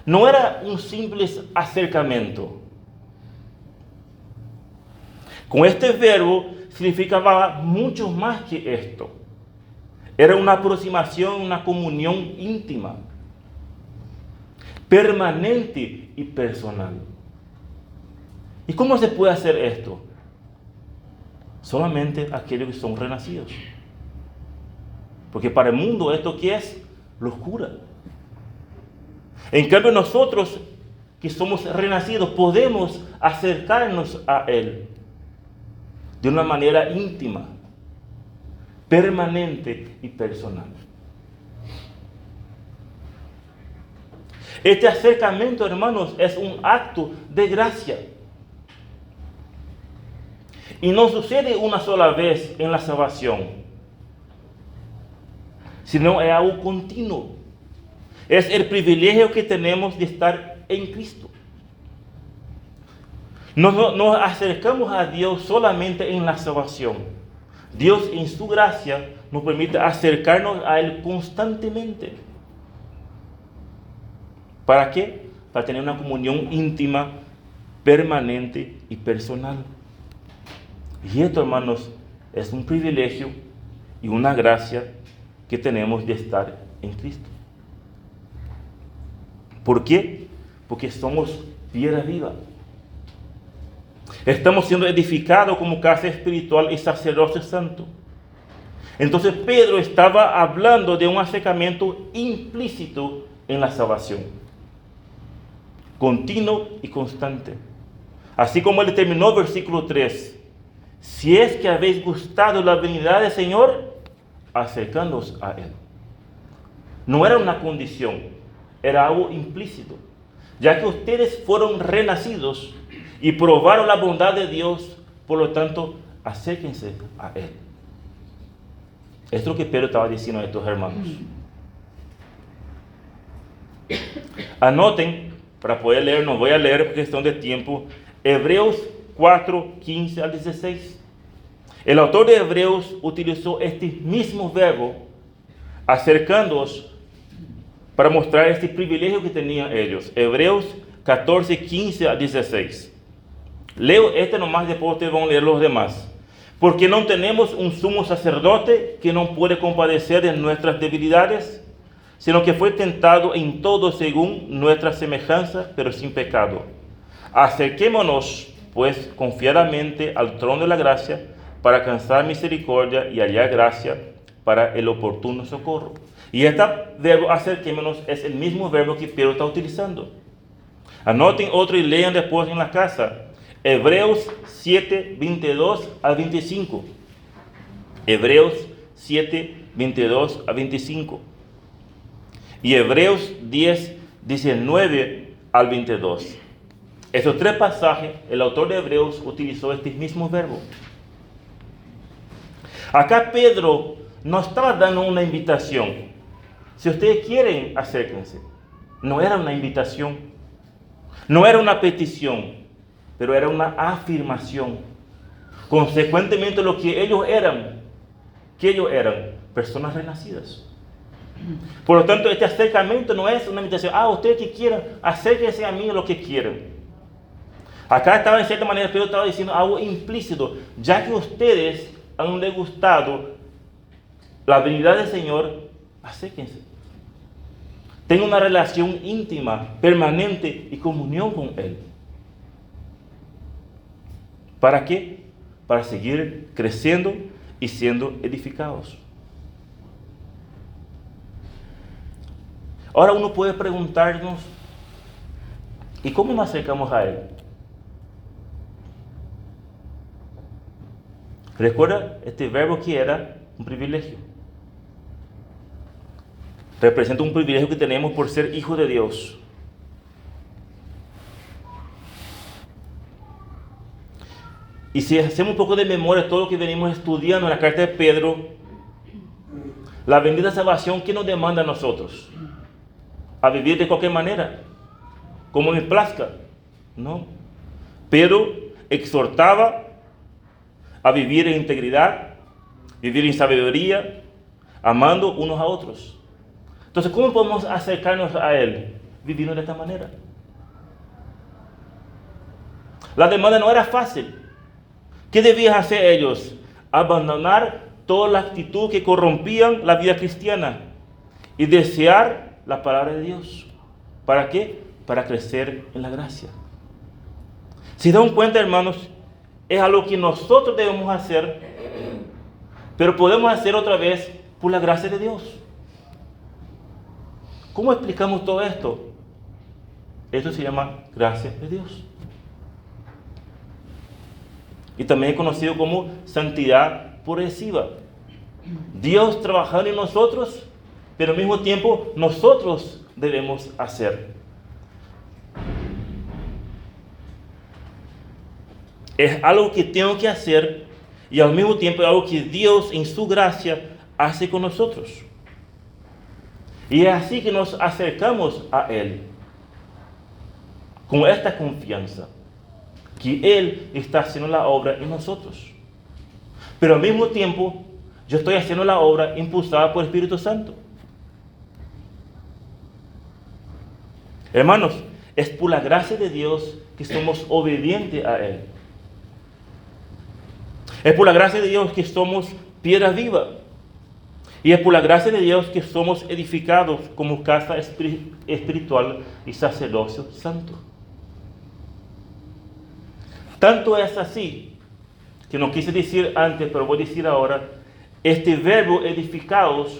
No era un simple acercamiento. Con este verbo significaba mucho más que esto. Era una aproximación, una comunión íntima, permanente y personal. ¿Y cómo se puede hacer esto? Solamente aquellos que son renacidos. Porque para el mundo esto ¿qué es? Locura. En cambio nosotros que somos renacidos podemos acercarnos a Él de una manera íntima, permanente y personal. Este acercamiento, hermanos, es un acto de gracia. Y no sucede una sola vez en la salvación, sino es algo continuo. Es el privilegio que tenemos de estar en Cristo. Nos acercamos a Dios solamente en la salvación. Dios en su gracia nos permite acercarnos a Él constantemente. ¿Para qué? Para tener una comunión íntima, permanente y personal. Y esto, hermanos, es un privilegio y una gracia que tenemos de estar en Cristo. ¿Por qué? Porque somos piedra viva. Estamos siendo edificados como casa espiritual y sacerdocio santo. Entonces Pedro estaba hablando de un acercamiento implícito en la salvación, continuo y constante. Así como él terminó el versículo 3. Si es que habéis gustado la venida del Señor, acercándoos a Él. No era una condición, era algo implícito. Ya que ustedes fueron renacidos y probaron la bondad de Dios, por lo tanto, acérquense a Él. Esto es lo que Pedro estaba diciendo a estos hermanos. Anoten, para poder leer, no voy a leer por cuestión de tiempo, Hebreos 4, 15 al 16. El autor de Hebreos utilizó este mismo verbo, acercándoos, para mostrar este privilegio que tenían ellos. Hebreos 14, 15 al 16. Leo este nomás, después ustedes van a leer los demás. Porque no tenemos un sumo sacerdote que no puede compadecer de nuestras debilidades, sino que fue tentado en todo según nuestra semejanza, pero sin pecado. Acerquémonos, pues, confiadamente al trono de la gracia, para alcanzar misericordia y hallar gracia para el oportuno socorro. Y este verbo acerquémonos es el mismo verbo que Pedro está utilizando. Anoten otro y lean después en la casa. Hebreos 7, 22 al 25. Hebreos 7, 22 al 25. Y Hebreos 10, 19 al 22. Esos tres pasajes, el autor de Hebreos utilizó este mismo verbo. Acá Pedro no estaba dando una invitación. Si ustedes quieren, acérquense. No era una invitación. No era una petición. Pero era una afirmación. Consecuentemente, lo que ellos eran, personas renacidas. Por lo tanto, este acercamiento no es una invitación. Ustedes que quieran, acérquense a mí lo que quieran. Acá estaba, en cierta manera, Pedro estaba diciendo algo implícito. Ya que ustedes han degustado la venida del Señor, acérquense. Tengan una relación íntima, permanente y comunión con Él. ¿Para qué? Para seguir creciendo y siendo edificados. Ahora uno puede preguntarnos, ¿y cómo nos acercamos a Él? Recuerda, este verbo que era un privilegio. Representa un privilegio que tenemos por ser hijos de Dios. Y si hacemos un poco de memoria de todo lo que venimos estudiando en la carta de Pedro, la bendita salvación, ¿qué nos demanda a nosotros? ¿A vivir de cualquier manera? ¿Como me plazca? No. Pedro exhortaba a vivir en integridad, vivir en sabiduría, amando unos a otros. Entonces, ¿cómo podemos acercarnos a Él? Viviendo de esta manera. La demanda no era fácil. ¿Qué debían hacer ellos? Abandonar toda la actitud que corrompían la vida cristiana y desear la palabra de Dios. ¿Para qué? Para crecer en la gracia. Si dan cuenta, hermanos, es algo que nosotros debemos hacer, pero podemos hacer otra vez por la gracia de Dios. ¿Cómo explicamos todo esto? Esto se llama gracia de Dios. Y también es conocido como santidad progresiva. Dios trabajando en nosotros, pero al mismo tiempo nosotros debemos hacer. Es algo que tengo que hacer y al mismo tiempo es algo que Dios en su gracia hace con nosotros. Y es así que nos acercamos a Él, con esta confianza, que Él está haciendo la obra en nosotros. Pero al mismo tiempo, yo estoy haciendo la obra impulsada por el Espíritu Santo. Hermanos, es por la gracia de Dios que somos obedientes a Él. Es por la gracia de Dios que somos piedra viva. Y es por la gracia de Dios que somos edificados como casa espiritual y sacerdocio santo. Tanto es así, que no quise decir antes, pero voy a decir ahora, este verbo edificados,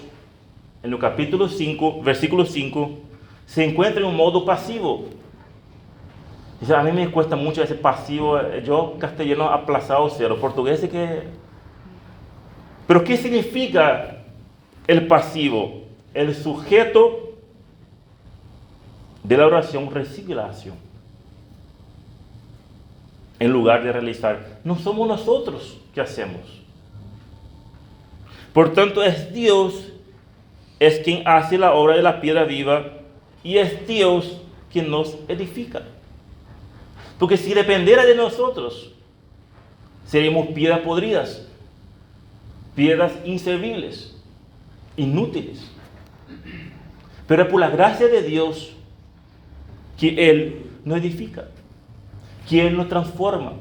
en el capítulo 5, versículo 5, se encuentra en un modo pasivo. A mí me cuesta mucho ese pasivo, yo castellano aplazado cero, portugués es que... Pero ¿qué significa el pasivo? El sujeto de la oración recibe la acción, en lugar de realizar. No somos nosotros que hacemos. Por tanto, es Dios es quien hace la obra de la piedra viva y es Dios quien nos edifica. Porque si dependiera de nosotros, seríamos piedras podridas, piedras inservibles, inútiles. Pero es por la gracia de Dios que Él nos edifica, que Él nos transforma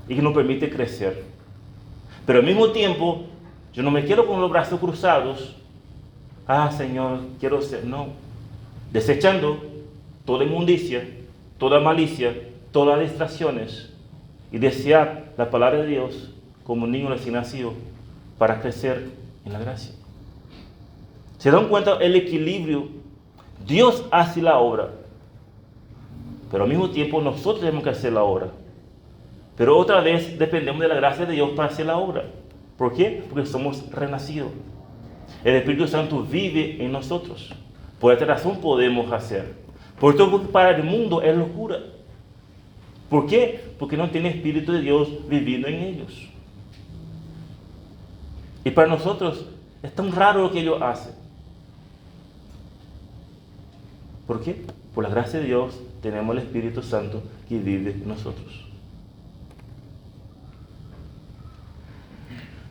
y que nos permite crecer. Pero al mismo tiempo, yo no me quedo con los brazos cruzados. Señor, quiero ser. No. Desechando toda inmundicia, toda malicia, todas las distracciones y desear la palabra de Dios como un niño recién nacido para crecer en la gracia. ¿Se dan cuenta el equilibrio? Dios hace la obra, pero al mismo tiempo nosotros tenemos que hacer la obra. Pero otra vez dependemos de la gracia de Dios para hacer la obra. ¿Por qué? Porque somos renacidos. El Espíritu Santo vive en nosotros. Por esta razón podemos hacer. Por esto, porque para el mundo es locura. ¿Por qué? Porque no tiene Espíritu de Dios viviendo en ellos. Y para nosotros es tan raro lo que ellos hacen. ¿Por qué? Por la gracia de Dios tenemos el Espíritu Santo que vive en nosotros.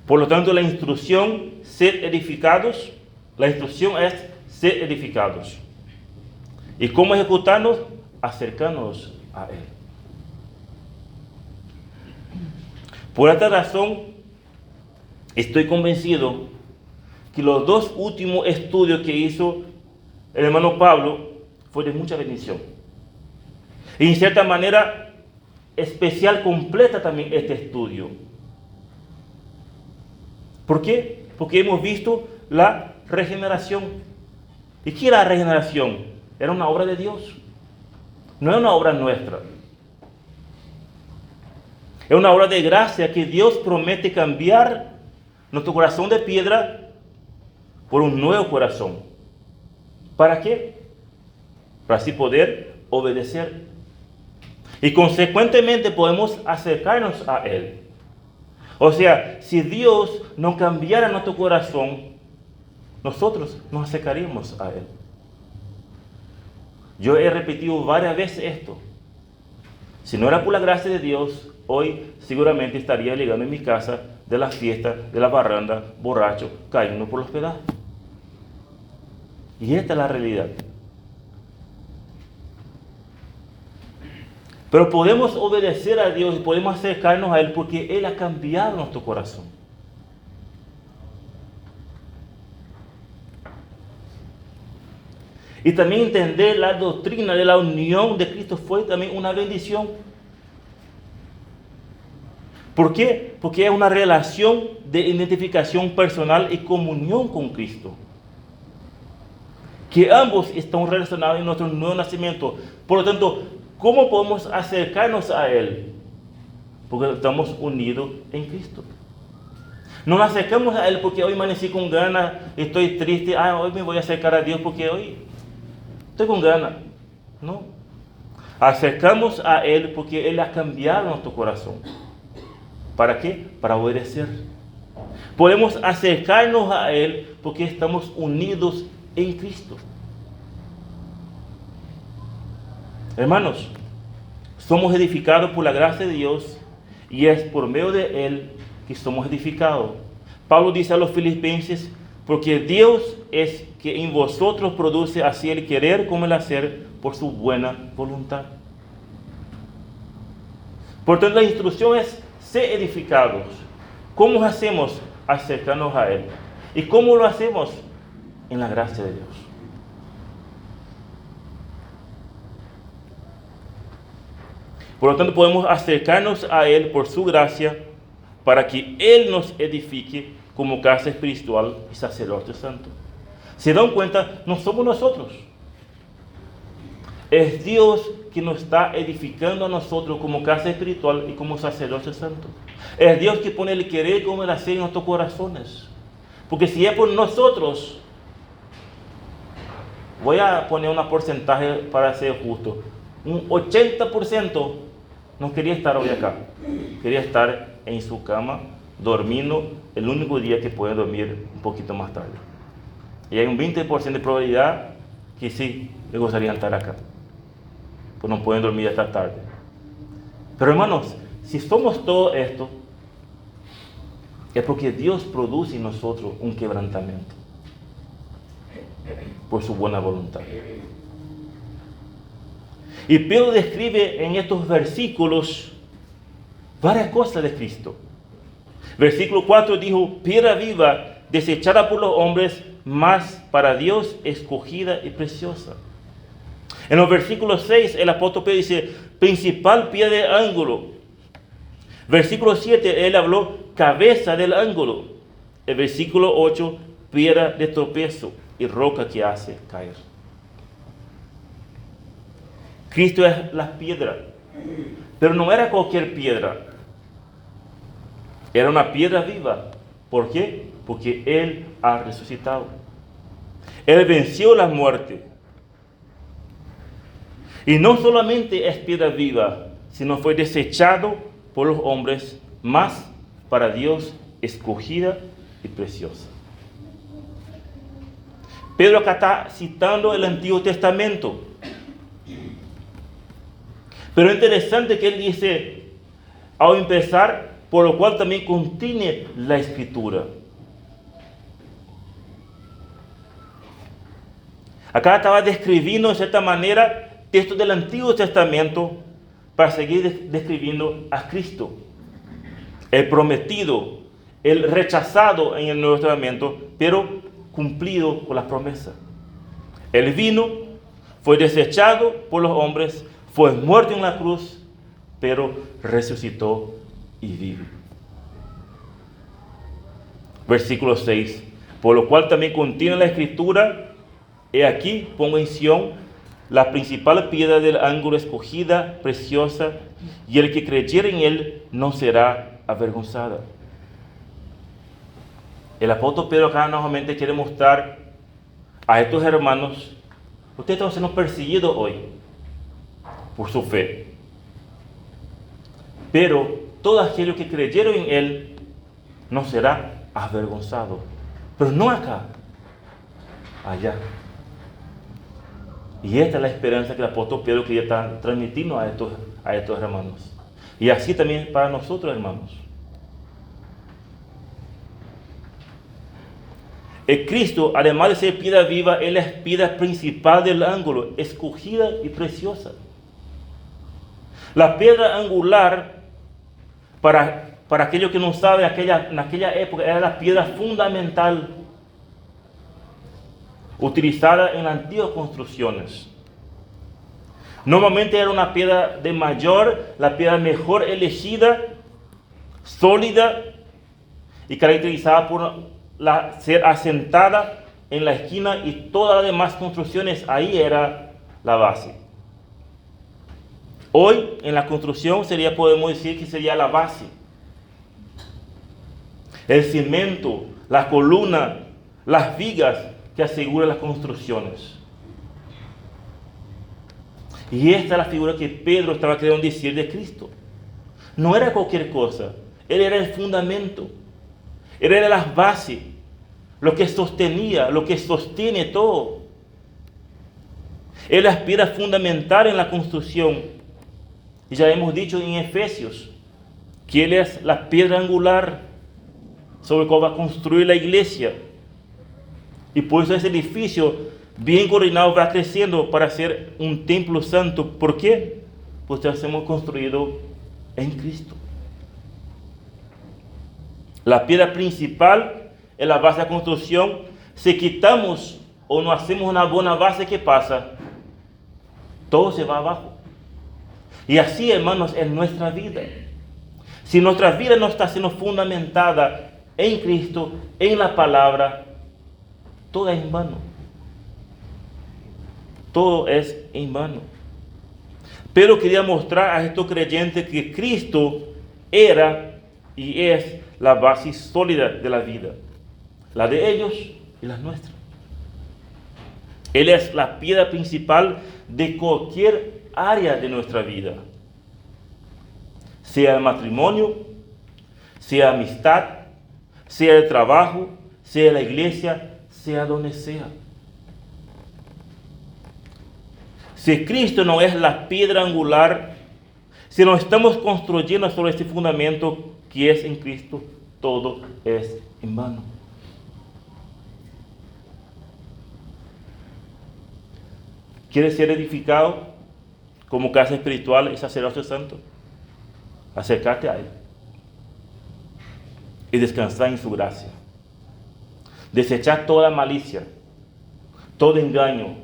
Por lo tanto, la instrucción, ser edificados, la instrucción es ser edificados. ¿Y cómo ejecutarnos? Acercarnos a Él. Por esta razón, estoy convencido que los dos últimos estudios que hizo el hermano Pablo fue de mucha bendición. Y en cierta manera especial completa también este estudio. ¿Por qué? Porque hemos visto la regeneración. ¿Y qué era la regeneración? Era una obra de Dios. No era una obra nuestra. Es una obra de gracia que Dios promete cambiar nuestro corazón de piedra por un nuevo corazón. ¿Para qué? Para así poder obedecer. Y consecuentemente podemos acercarnos a Él. O sea, si Dios no cambiara nuestro corazón, nosotros nos acercaríamos a Él. Yo he repetido varias veces esto. Si no era por la gracia de Dios, hoy seguramente estaría llegando en mi casa de la fiesta, de la barranda, borracho, cayendo por los pedazos. Y esta es la realidad. Pero podemos obedecer a Dios y podemos acercarnos a Él porque Él ha cambiado nuestro corazón. Y también entender la doctrina de la unión de Cristo fue también una bendición. ¿Por qué? Porque es una relación de identificación personal y comunión con Cristo. Que ambos están relacionados en nuestro nuevo nacimiento. Por lo tanto, ¿cómo podemos acercarnos a Él? Porque estamos unidos en Cristo. No nos acercamos a Él porque hoy amanecí con ganas, estoy triste, hoy me voy a acercar a Dios porque hoy estoy con ganas. No. Acercamos a Él porque Él ha cambiado nuestro corazón. ¿Para qué? Para obedecer. Podemos acercarnos a Él porque estamos unidos en Cristo. Hermanos, somos edificados por la gracia de Dios y es por medio de Él que somos edificados. Pablo dice a los filipenses, porque Dios es que en vosotros produce así el querer como el hacer por su buena voluntad. Por tanto, la instrucción es ser edificados. ¿Cómo hacemos? Acercarnos a Él. ¿Y cómo lo hacemos? En la gracia de Dios. Por lo tanto, podemos acercarnos a Él por su gracia para que Él nos edifique como casa espiritual y sacerdote santo. ¿Se dan cuenta? No somos nosotros. Es Dios que nos está edificando a nosotros como casa espiritual y como sacerdote santo. Es Dios que pone el querer como el hacer en nuestros corazones. Porque si es por nosotros, voy a poner un porcentaje para ser justo. Un 80% no quería estar hoy acá. Quería estar en su cama, dormindo, el único día que pueden dormir un poquito más tarde. Y hay un 20% de probabilidad que sí, les gustaría estar acá. Pues no pueden dormir hasta tarde. Pero hermanos, si somos todo esto, es porque Dios produce en nosotros un quebrantamiento por su buena voluntad. Y Pedro describe en estos versículos varias cosas de Cristo. Versículo 4 dijo, piedra viva, desechada por los hombres, mas para Dios escogida y preciosa. En los versículos 6, el apóstol Pedro dice, principal piedra de ángulo. Versículo 7, él habló cabeza del ángulo. El versículo 8, piedra de tropiezo y roca que hace caer. Cristo es la piedra, pero no era cualquier piedra. Era una piedra viva. ¿Por qué? Porque Él ha resucitado. Él venció la muerte. Y no solamente es piedra viva, sino fue desechado por los hombres, mas para Dios escogida y preciosa. Pedro acá está citando el Antiguo Testamento. Pero es interesante que él dice, al empezar, por lo cual también contiene la Escritura. Acá estaba describiendo en cierta manera textos del Antiguo Testamento para seguir describiendo a Cristo, el prometido, el rechazado en el Nuevo Testamento, pero cumplido con las promesas. Él vino, fue desechado por los hombres, fue muerto en la cruz, pero resucitó y vive. Versículo 6. Por lo cual también contiene la Escritura, he aquí pongo en Sión la principal piedra del ángulo escogida, preciosa, y el que creyere en él no será avergonzado. El apóstol Pedro acá nuevamente quiere mostrar a estos hermanos, ustedes están siendo perseguidos hoy por su fe. Pero todos aquellos que creyeron en Él no será avergonzado. Pero no acá, allá. Y esta es la esperanza que el apóstol Pedro quería transmitirnos a estos hermanos. Y así también para nosotros, hermanos. El Cristo, además de ser piedra viva, Él es piedra principal del ángulo, escogida y preciosa. La piedra angular, para aquellos que no saben, en aquella época era la piedra fundamental utilizada en las antiguas construcciones. Normalmente era una piedra de la piedra mejor elegida, sólida y caracterizada por ser asentada en la esquina, y todas las demás construcciones ahí era la base. Hoy en la construcción podemos decir que sería la base. El cemento, la columna, las vigas que aseguran las construcciones. Y esta es la figura que Pedro estaba queriendo decir de Cristo. No era cualquier cosa. Él era el fundamento. Él era la base. Lo que sostenía, lo que sostiene todo. Él es la piedra fundamental en la construcción. Y ya hemos dicho en Efesios que Él es la piedra angular sobre la cual va a construir la iglesia. Y por eso ese edificio bien coordinado va creciendo para ser un templo santo. ¿Por qué? Pues ya hemos construido en Cristo. La piedra principal es la base de la construcción. Si quitamos o no hacemos una buena base, ¿qué pasa? Todo se va abajo. Y así, hermanos, es nuestra vida. Si nuestra vida no está siendo fundamentada en Cristo, en la palabra, todo es en vano. Todo es en vano. Pero quería mostrar a estos creyentes que Cristo era y es la base sólida de la vida. La de ellos y la nuestra. Él es la piedra principal de cualquier área de nuestra vida. Sea el matrimonio, sea amistad, sea el trabajo, sea la iglesia, sea donde sea. Si Cristo no es la piedra angular, si no estamos construyendo sobre este fundamento que es en Cristo, todo es en vano. ¿Quieres ser edificado como casa espiritual y sacerdocio santo? Acércate a Él y descansar en su gracia. Desechar toda malicia, todo engaño,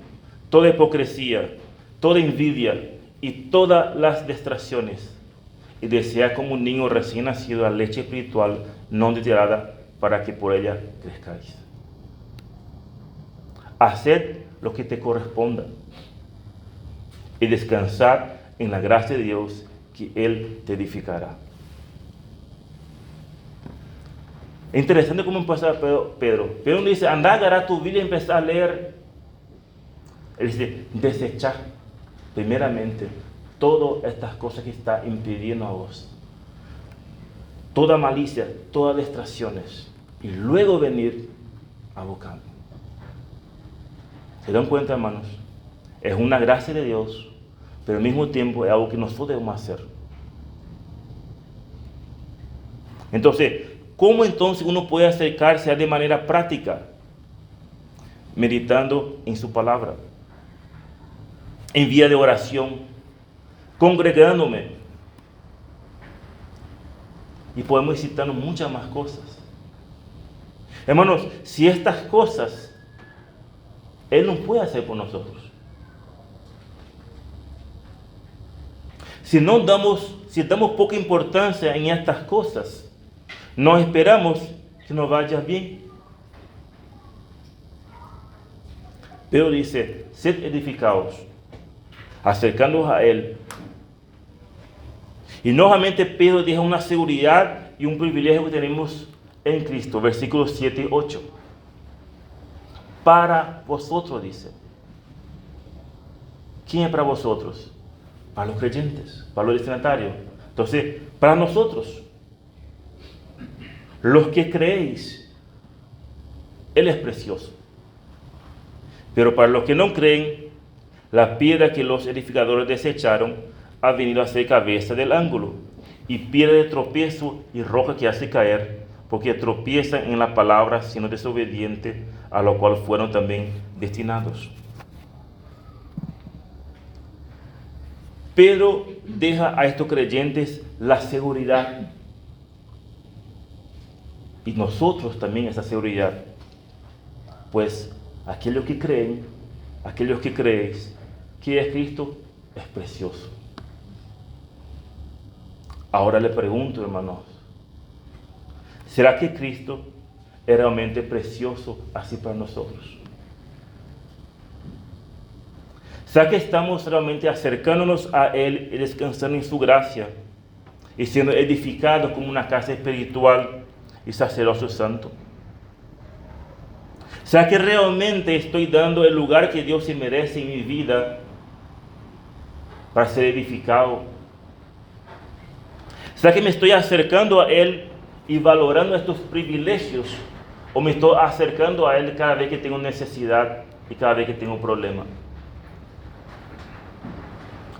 toda hipocresía, toda envidia y todas las distracciones, y desear como un niño recién nacido la leche espiritual no adulterada, para que por ella crezcáis. Haced lo que te corresponda y descansar en la gracia de Dios, que Él te edificará. Es interesante cómo empieza Pedro. Pedro dice, anda a agarrar tu Biblia y empezar a leer. Él dice, desechar primeramente todas estas cosas que están impidiendo a vos. Toda malicia, todas distracciones. Y luego venir a buscarme. ¿Se dan cuenta, hermanos? Es una gracia de Dios, pero al mismo tiempo es algo que nosotros debemos hacer. Entonces, ¿cómo entonces uno puede acercarse a de manera práctica? Meditando en su palabra, en vía de oración, congregándome. Y podemos ir citando muchas más cosas. Hermanos, si estas cosas Él no puede hacer por nosotros. Si damos poca importancia en estas cosas, no esperamos que nos vaya bien. Pero dice, sed edificados, acercándonos a Él. Y nuevamente Pedro deja una seguridad y un privilegio que tenemos en Cristo. Versículos 7 y 8. Para vosotros, dice. ¿Quién es para vosotros? Para los creyentes, para los destinatarios. Entonces, para nosotros, los que creéis, Él es precioso. Pero para los que no creen, la piedra que los edificadores desecharon ha venido a ser cabeza del ángulo, y piedra de tropiezo y roca que hace caer, porque tropiezan en la palabra, siendo desobedientes, a lo cual fueron también destinados. Pedro deja a estos creyentes la seguridad, y nosotros también esa seguridad, pues aquellos que creen, aquellos que creéis que es Cristo, es precioso. Ahora le pregunto, hermanos, ¿será que Cristo es realmente precioso así para nosotros? ¿Será que estamos realmente acercándonos a Él y descansando en su gracia y siendo edificados como una casa espiritual y sacerdocio santo? ¿Será que realmente estoy dando el lugar que Dios se merece en mi vida para ser edificado? ¿Será que me estoy acercando a Él y valorando estos privilegios? ¿O me estoy acercando a Él cada vez que tengo necesidad y cada vez que tengo problema?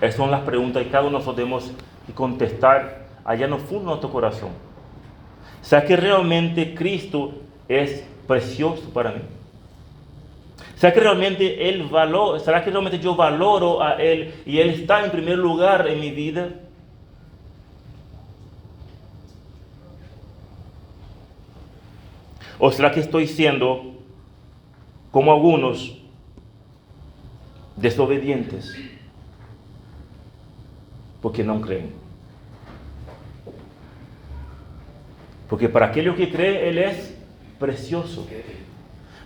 Esas son las preguntas que cada uno de nosotros tenemos que contestar allá en el fondo de nuestro corazón. ¿Será que realmente Cristo es precioso para mí? ¿Será que realmente será que realmente yo valoro a Él y Él está en primer lugar en mi vida? ¿O será que estoy siendo como algunos desobedientes porque no creen? Porque para aquello que cree, Él es precioso.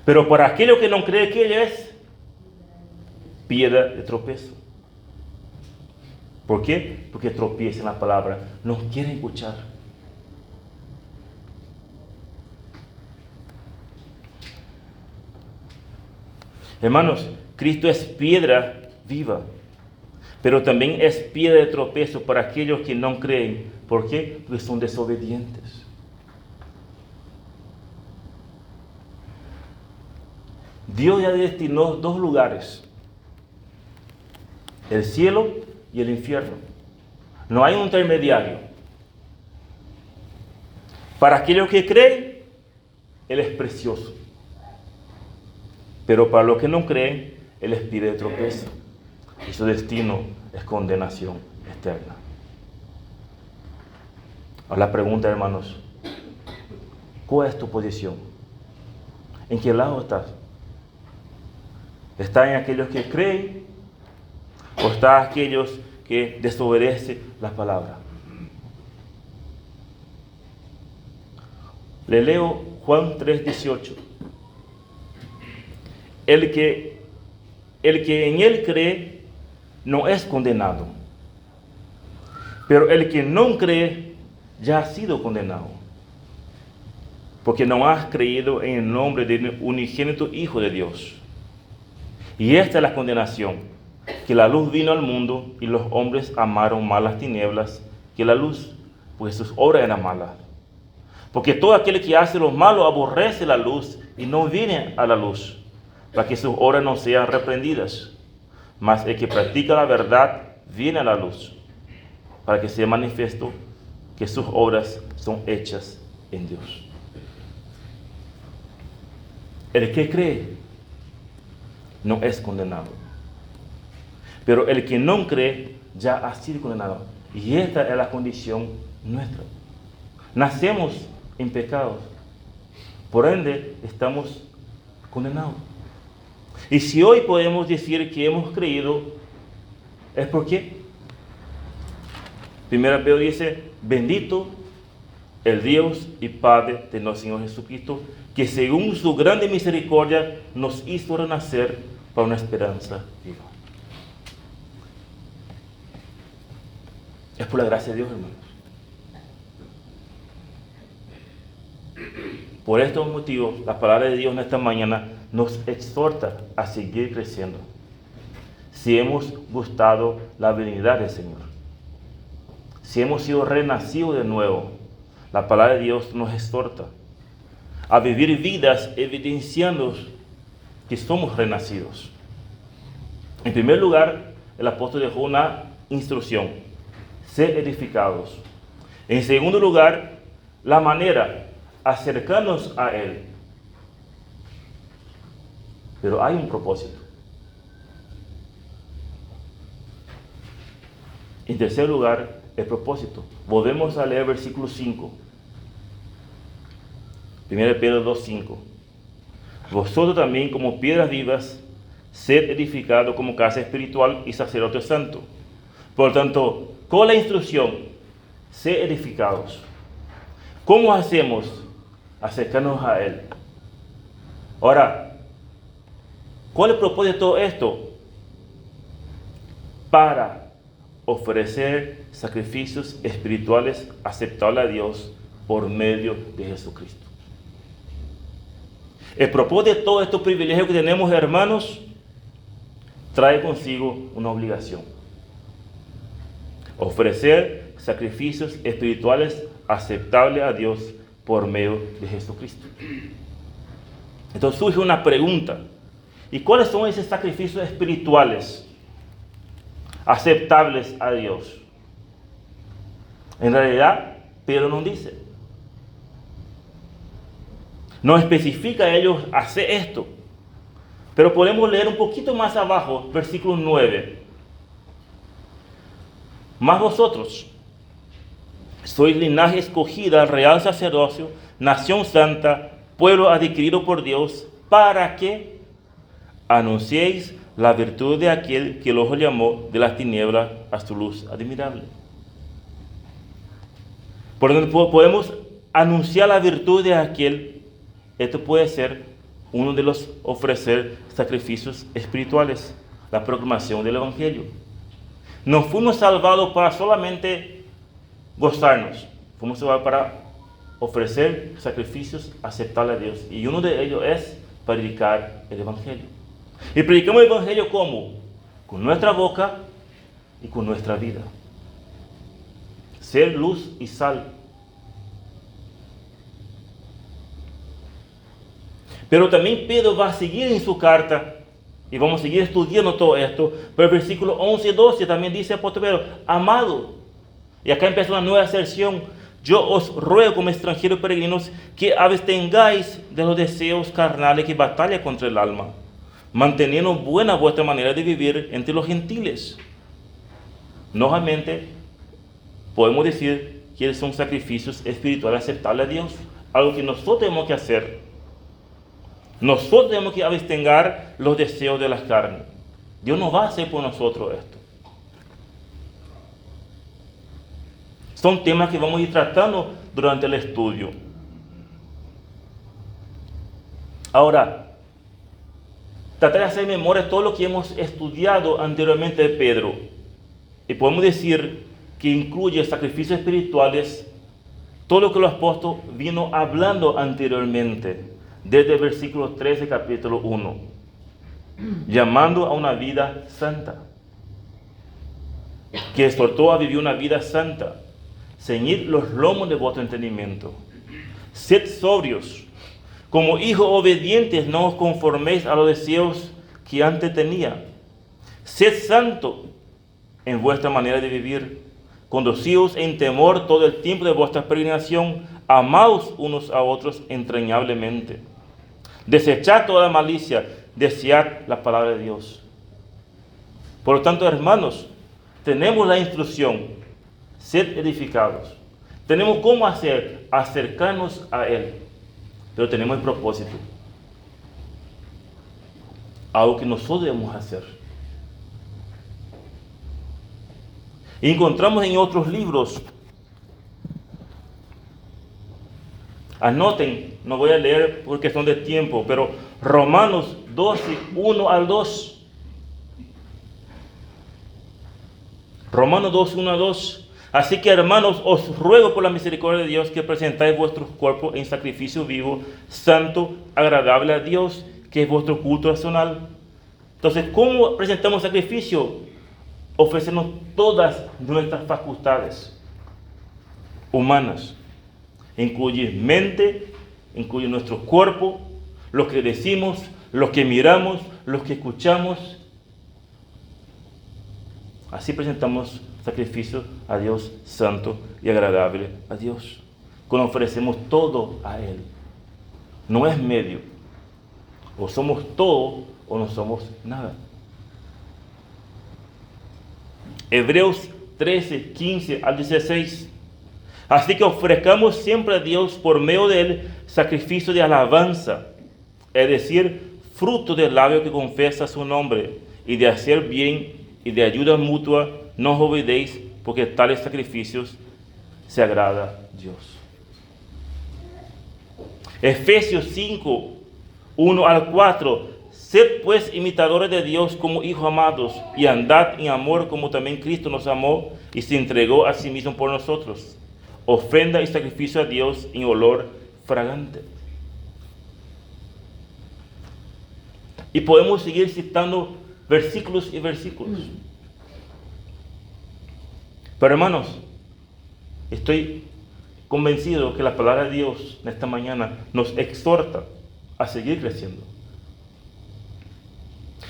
Pero para aquello que no cree que Él es piedra de tropezo. ¿Por qué? Porque tropieza en la palabra. No quiere escuchar. Hermanos, Cristo es piedra viva, pero también es piedra de tropezo para aquellos que no creen. ¿Por qué? Porque son desobedientes. Dios ya destinó dos lugares: el cielo y el infierno. No hay un intermediario. Para aquellos que creen, Él es precioso. Pero para los que no creen, Él es piedra de tropiezo. Y su destino es condenación eterna. Ahora la pregunta, hermanos: ¿cuál es tu posición? ¿En qué lado estás? ¿Está en aquellos que creen o está en aquellos que desobedecen la palabra? Le leo Juan 3:18. El que en Él cree no es condenado, pero el que no cree ya ha sido condenado, porque no has creído en el nombre del unigénito Hijo de Dios. Y esta es la condenación, que la luz vino al mundo y los hombres amaron más las tinieblas que la luz, pues sus obras eran malas. Porque todo aquel que hace lo malo aborrece la luz y no viene a la luz, para que sus obras no sean reprendidas. Mas el que practica la verdad viene a la luz, para que sea manifiesto que sus obras son hechas en Dios. El que cree no es condenado, pero el que no cree ya ha sido condenado. Y esta es la condición nuestra. Nacemos en pecados, por ende estamos condenados. Y si hoy podemos decir que hemos creído, es porque 1 Pedro dice: bendito el Dios y Padre de nuestro Señor Jesucristo, que según su grande misericordia nos hizo renacer para una esperanza viva. Es por la gracia de Dios, hermanos. Por estos motivos, la palabra de Dios en esta mañana nos exhorta a seguir creciendo. Si hemos gustado la benignidad del Señor, si hemos sido renacidos de nuevo, la palabra de Dios nos exhorta a vivir vidas evidenciando que somos renacidos. En primer lugar, el apóstol dejó una instrucción: ser edificados. En segundo lugar, la manera: acercarnos a Él. Pero hay un propósito. En tercer lugar, el propósito. Volvemos a leer versículo 5. 1 Pedro 2:5. Vosotros también, como piedras vivas, sed edificados como casa espiritual y sacerdote santo. Por lo tanto, con la instrucción, sed edificados. ¿Cómo hacemos? Acercarnos a Él. Ahora, ¿cuál es el propósito de todo esto? Para ofrecer sacrificios espirituales aceptables a Dios por medio de Jesucristo. El propósito de todos estos privilegios que tenemos, hermanos, trae consigo una obligación. ofrecer sacrificios espirituales aceptables a Dios por medio de Jesucristo. Entonces surge una pregunta: ¿y cuáles son esos sacrificios espirituales aceptables a Dios? En realidad, Pedro nos dice, no especifica a ellos hacer esto, pero podemos leer un poquito más abajo, versículo 9. Mas vosotros sois linaje escogida, real sacerdocio, nación santa, pueblo adquirido por Dios, para que anunciéis la virtud de aquel que los llamó de las tinieblas a su luz admirable. Por donde podemos anunciar la virtud de aquel. Esto puede ser uno de los ofrecer sacrificios espirituales, la proclamación del Evangelio. No fuimos salvados para solamente gozarnos, fuimos salvados para ofrecer sacrificios aceptables a Dios. Y uno de ellos es predicar el Evangelio. Y predicamos el Evangelio ¿cómo? Con nuestra boca y con nuestra vida. Ser luz y sal. Pero también Pedro va a seguir en su carta, y vamos a seguir estudiando todo esto, pero el versículo 11 y 12 también dice el apóstol Pedro, amado, y acá empieza una nueva sección, yo os ruego como extranjeros peregrinos que abstengáis de los deseos carnales que batallan contra el alma, manteniendo buena vuestra manera de vivir entre los gentiles. Nuevamente, podemos decir que son sacrificios espirituales aceptables a Dios, algo que nosotros tenemos que hacer. Nosotros tenemos que abstengar los deseos de la carne. Dios no va a hacer por nosotros esto. Son temas que vamos a ir tratando durante el estudio. Ahora, tratar de hacer memoria todo lo que hemos estudiado anteriormente de Pedro. Y podemos decir que incluye sacrificios espirituales, todo lo que el apóstol vino hablando anteriormente. Desde el versículo 13, capítulo 1, llamando a una vida santa, que exhortó a vivir una vida santa, ceñid los lomos de vuestro entendimiento, sed sobrios, como hijos obedientes, no os conforméis a los deseos que antes tenía, sed santo en vuestra manera de vivir, conducíos en temor todo el tiempo de vuestra peregrinación, amaos unos a otros entrañablemente. Desechad toda malicia, desead la palabra de Dios. Por lo tanto, hermanos, tenemos la instrucción, sed edificados. Tenemos cómo hacer, acercarnos a Él, pero tenemos el propósito. Algo que nosotros debemos hacer. Y encontramos en otros libros. Anoten, no voy a leer porque son de tiempo, pero Romanos 12, 1 al 2. Romanos 12, 1 al 2. Así que, hermanos, os ruego por la misericordia de Dios que presentáis vuestros cuerpos en sacrificio vivo, santo, agradable a Dios, que es vuestro culto racional. Entonces, ¿cómo presentamos sacrificio? Ofrecemos todas nuestras facultades humanas. Incluye mente, incluye nuestro cuerpo, lo que decimos, lo que miramos, lo que escuchamos. Así presentamos sacrificio a Dios santo y agradable a Dios. Cuando ofrecemos todo a Él. No es medio. O somos todo o no somos nada. Hebreos 13, 15 al 16. Así que ofrezcamos siempre a Dios por medio de Él sacrificio de alabanza, es decir, fruto del labio que confiesa su nombre, y de hacer bien y de ayuda mutua no os olvidéis, porque tales sacrificios se agrada a Dios. Efesios 5, 1 al 4. Sed pues imitadores de Dios como hijos amados, y andad en amor como también Cristo nos amó y se entregó a sí mismo por nosotros, ofrenda y sacrificio a Dios en olor fragante. Y podemos seguir citando versículos y versículos. Pero hermanos, estoy convencido que la palabra de Dios en esta mañana nos exhorta a seguir creciendo,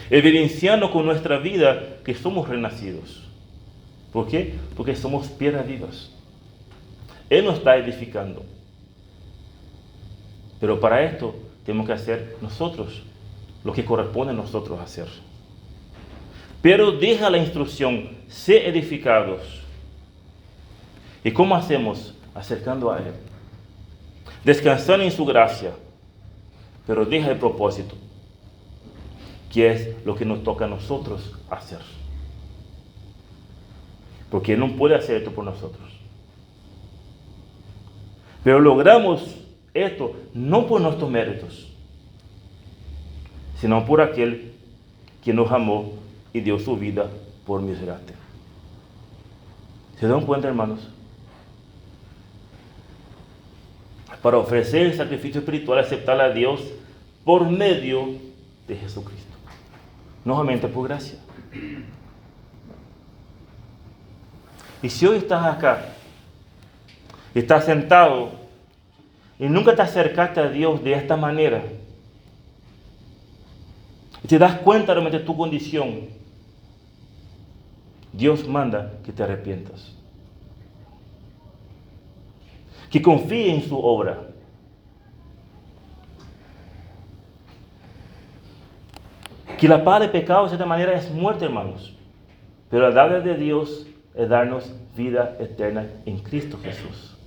evidenciando con nuestra vida que somos renacidos. ¿Por qué? Porque somos piedras vivas. Él nos está edificando. Pero para esto tenemos que hacer nosotros lo que corresponde a nosotros hacer. Pero deja la instrucción, sé edificados. ¿Y cómo hacemos? Acercando a Él, descansando en su gracia, pero deja el propósito, que es lo que nos toca a nosotros hacer. Porque Él no puede hacer esto por nosotros. Pero logramos esto no por nuestros méritos, sino por aquel que nos amó y dio su vida por mi rescate. ¿Se dan cuenta, hermanos? Para ofrecer el sacrificio espiritual aceptable a Dios por medio de Jesucristo. No solamente por gracia. Y si hoy estás acá, estás sentado y nunca te acercaste a Dios de esta manera, y te das cuenta realmente de tu condición, Dios manda que te arrepientas, que confíe en su obra. Que la paga de pecados de esta manera es muerte, hermanos. Pero la dádiva de Dios es darnos vida eterna en Cristo Jesús.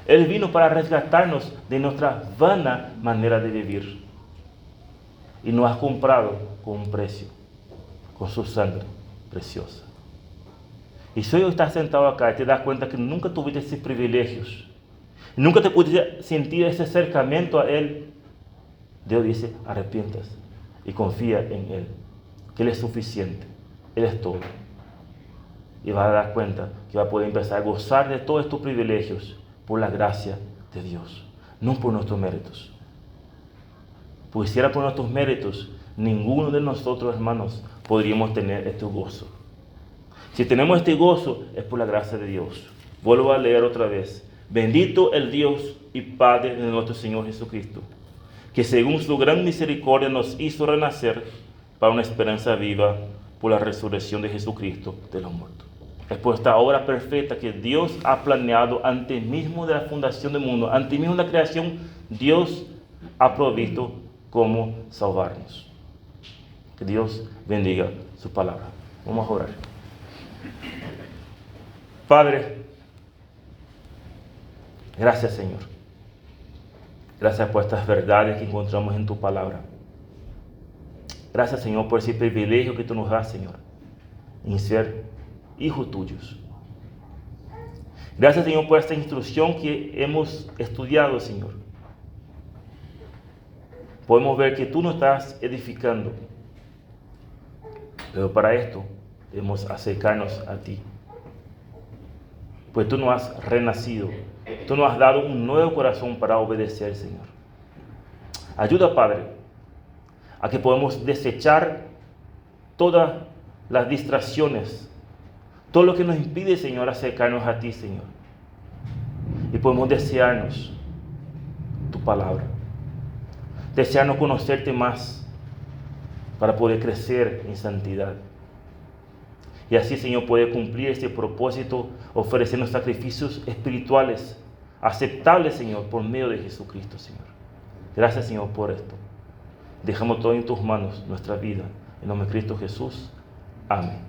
Él vino para resgatarnos de nuestra vana manera de vivir. Y nos ha comprado con un precio, con su sangre preciosa. Y si hoy estás sentado acá y te das cuenta que nunca tuviste esos privilegios, nunca te pudiste sentir ese acercamiento a Él, Dios dice, arrepientas y confía en Él, que Él es suficiente, Él es todo. Y vas a dar cuenta que vas a poder empezar a gozar de todos estos privilegios por la gracia de Dios, no por nuestros méritos. Pues si era por nuestros méritos, ninguno de nosotros, hermanos, podríamos tener este gozo. Si tenemos este gozo, es por la gracia de Dios. Vuelvo a leer otra vez. Bendito el Dios y Padre de nuestro Señor Jesucristo, que según su gran misericordia nos hizo renacer para una esperanza viva por la resurrección de Jesucristo de los muertos. Es por esta obra perfecta que Dios ha planeado antes mismo de la fundación del mundo, antes mismo de la creación, Dios ha provisto cómo salvarnos. Que Dios bendiga su palabra. Vamos a orar. Padre, gracias, Señor. Gracias por estas verdades que encontramos en tu palabra. Gracias, Señor, por ese privilegio que tú nos das, Señor, en ser hijos tuyos. Gracias, Señor, por esta instrucción que hemos estudiado, Señor. Podemos ver que tú nos estás edificando, pero para esto debemos acercarnos a ti. Pues tú nos has renacido, tú nos has dado un nuevo corazón para obedecer, Señor. Ayuda, Padre, a que podamos desechar todas las distracciones, todo lo que nos impide, Señor, acercarnos a ti, Señor. Y podemos desearnos tu palabra, desearnos conocerte más para poder crecer en santidad. Y así, Señor, poder cumplir este propósito, ofreciendo sacrificios espirituales aceptables, Señor, por medio de Jesucristo, Señor. Gracias, Señor, por esto. Dejamos todo en tus manos, nuestra vida. En nombre de Cristo Jesús. Amén.